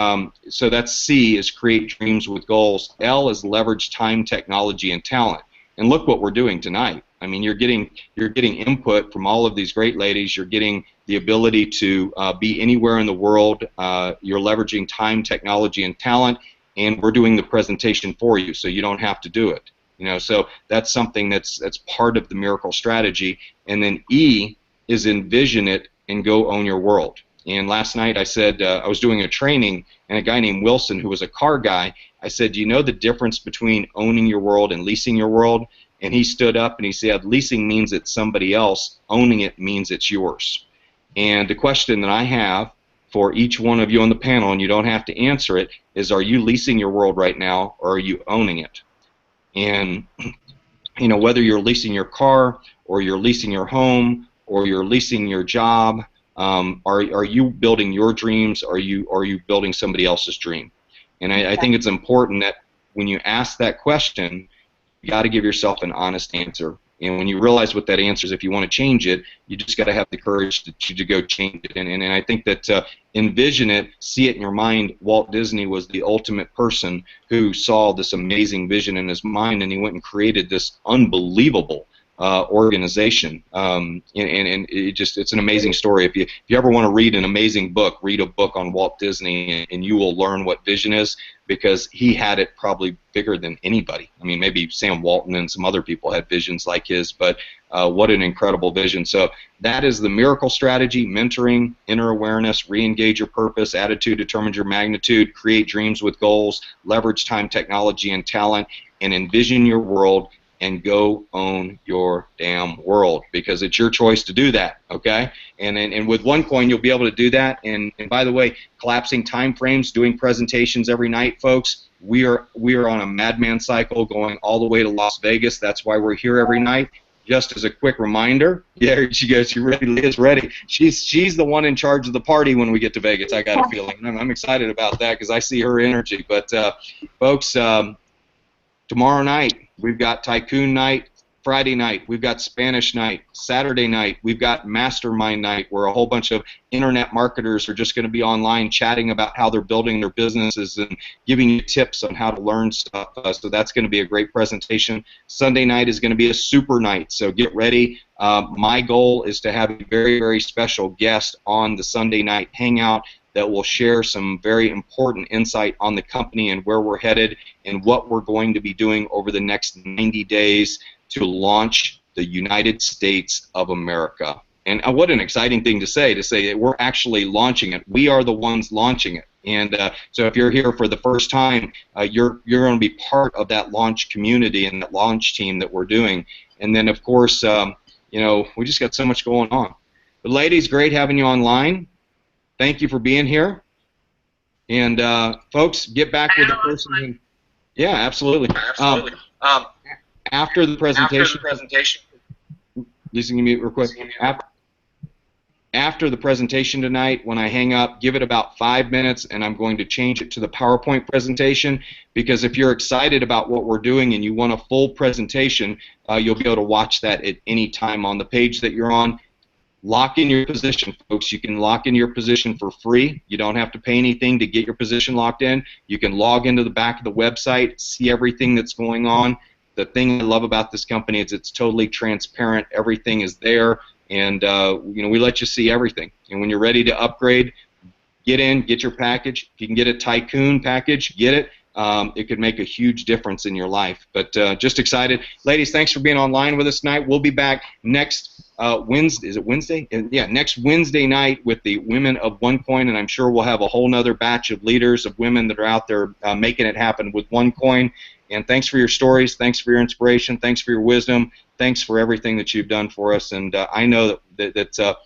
So that's C, is create dreams with goals. L is leverage time, technology, and talent. And look what we're doing tonight. I mean, you're getting input from all of these great ladies. You're getting the ability to be anywhere in the world. You're leveraging time, technology, and talent, and we're doing the presentation for you, so you don't have to do it. You know, so that's something that's part of the miracle strategy. And then E is envision it and go own your world. And last night I said I was doing a training, and a guy named Wilson, who was a car guy, I said, "Do you know the difference between owning your world and leasing your world?" And he stood up and he said, "Leasing means it's somebody else. Owning it means it's yours." And the question that I have for each one of you on the panel, and you don't have to answer it, is, are you leasing your world right now, or are you owning it? And you know, whether you're leasing your car, or you're leasing your home, or you're leasing your job, are you building your dreams, or are you building somebody else's dream? And I think it's important that when you ask that question, you got to give yourself an honest answer. And when you realize what that answer is, if you want to change it, you just got to have the courage to go change it. And I think that envision it, see it in your mind. Walt Disney was the ultimate person who saw this amazing vision in his mind, and he went and created this unbelievable organization. And it's an amazing story. If you ever want to read an amazing book, read a book on Walt Disney, and you will learn what vision is, because he had it probably bigger than anybody. I mean, maybe Sam Walton and some other people had visions like his, but what an incredible vision. So that is the miracle strategy: mentoring, inner awareness, re-engage your purpose, attitude determines your magnitude, create dreams with goals, leverage time, technology, and talent, and envision your world, and go own your damn world, because it's your choice to do that, okay? And with OneCoin, you'll be able to do that. And by the way, collapsing time frames, doing presentations every night, folks. We are on a madman cycle going all the way to Las Vegas. That's why we're here every night. Just as a quick reminder, yeah, she goes, "You ready? Leah's ready." She's the one in charge of the party when we get to Vegas. I got a feeling. I'm excited about that because I see her energy. But folks, tomorrow night we've got Tycoon Night. Friday night we've got Spanish Night. Saturday night we've got Mastermind Night, where a whole bunch of internet marketers are just going to be online chatting about how they're building their businesses and giving you tips on how to learn stuff. So that's going to be a great presentation. Sunday night is going to be a super night, so get ready. My goal is to have a very, very special guest on the Sunday night hangout that will share some very important insight on the company and where we're headed and what we're going to be doing over the next 90 days to launch the United States of America. And what an exciting thing to say that we're actually launching it. We are the ones launching it. And so if you're here for the first time, you're going to be part of that launch community and that launch team that we're doing. And then, of course, you know, we just got so much going on. But ladies, great having you online. Thank you for being here. And folks, get back with the person. Yeah, absolutely. After the presentation, Lisa, give me real quick. After the presentation tonight, when I hang up, give it about 5 minutes, and I'm going to change it to the PowerPoint presentation, because if you're excited about what we're doing and you want a full presentation, you'll be able to watch that at any time on the page that you're on. Lock in your position, folks. You can lock in your position for free. You don't have to pay anything to get your position locked in. You can log into the back of the website, see everything that's going on. The thing I love about this company is it's totally transparent. Everything is there, and you know, we let you see everything. And when you're ready to upgrade, get in, get your package. If you can get a Tycoon package, get it. It could make a huge difference in your life. But just excited. Ladies, thanks for being online with us tonight. We'll be back next Wednesday. Is it Wednesday? Yeah, next Wednesday night with the Women of OneCoin, and I'm sure we'll have a whole nother batch of leaders, of women that are out there making it happen with OneCoin. And thanks for your stories. Thanks for your inspiration. Thanks for your wisdom. Thanks for everything that you've done for us. And I know that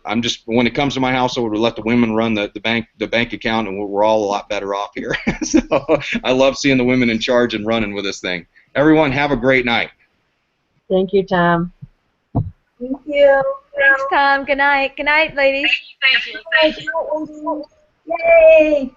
I'm just, when it comes to my household, we let the women run the bank account, and we're all a lot better off here. So I love seeing the women in charge and running with this thing. Everyone, have a great night. Thank you, Tom. Thank you. Thanks, Tom. Good night. Good night, ladies. Thank you. Yay!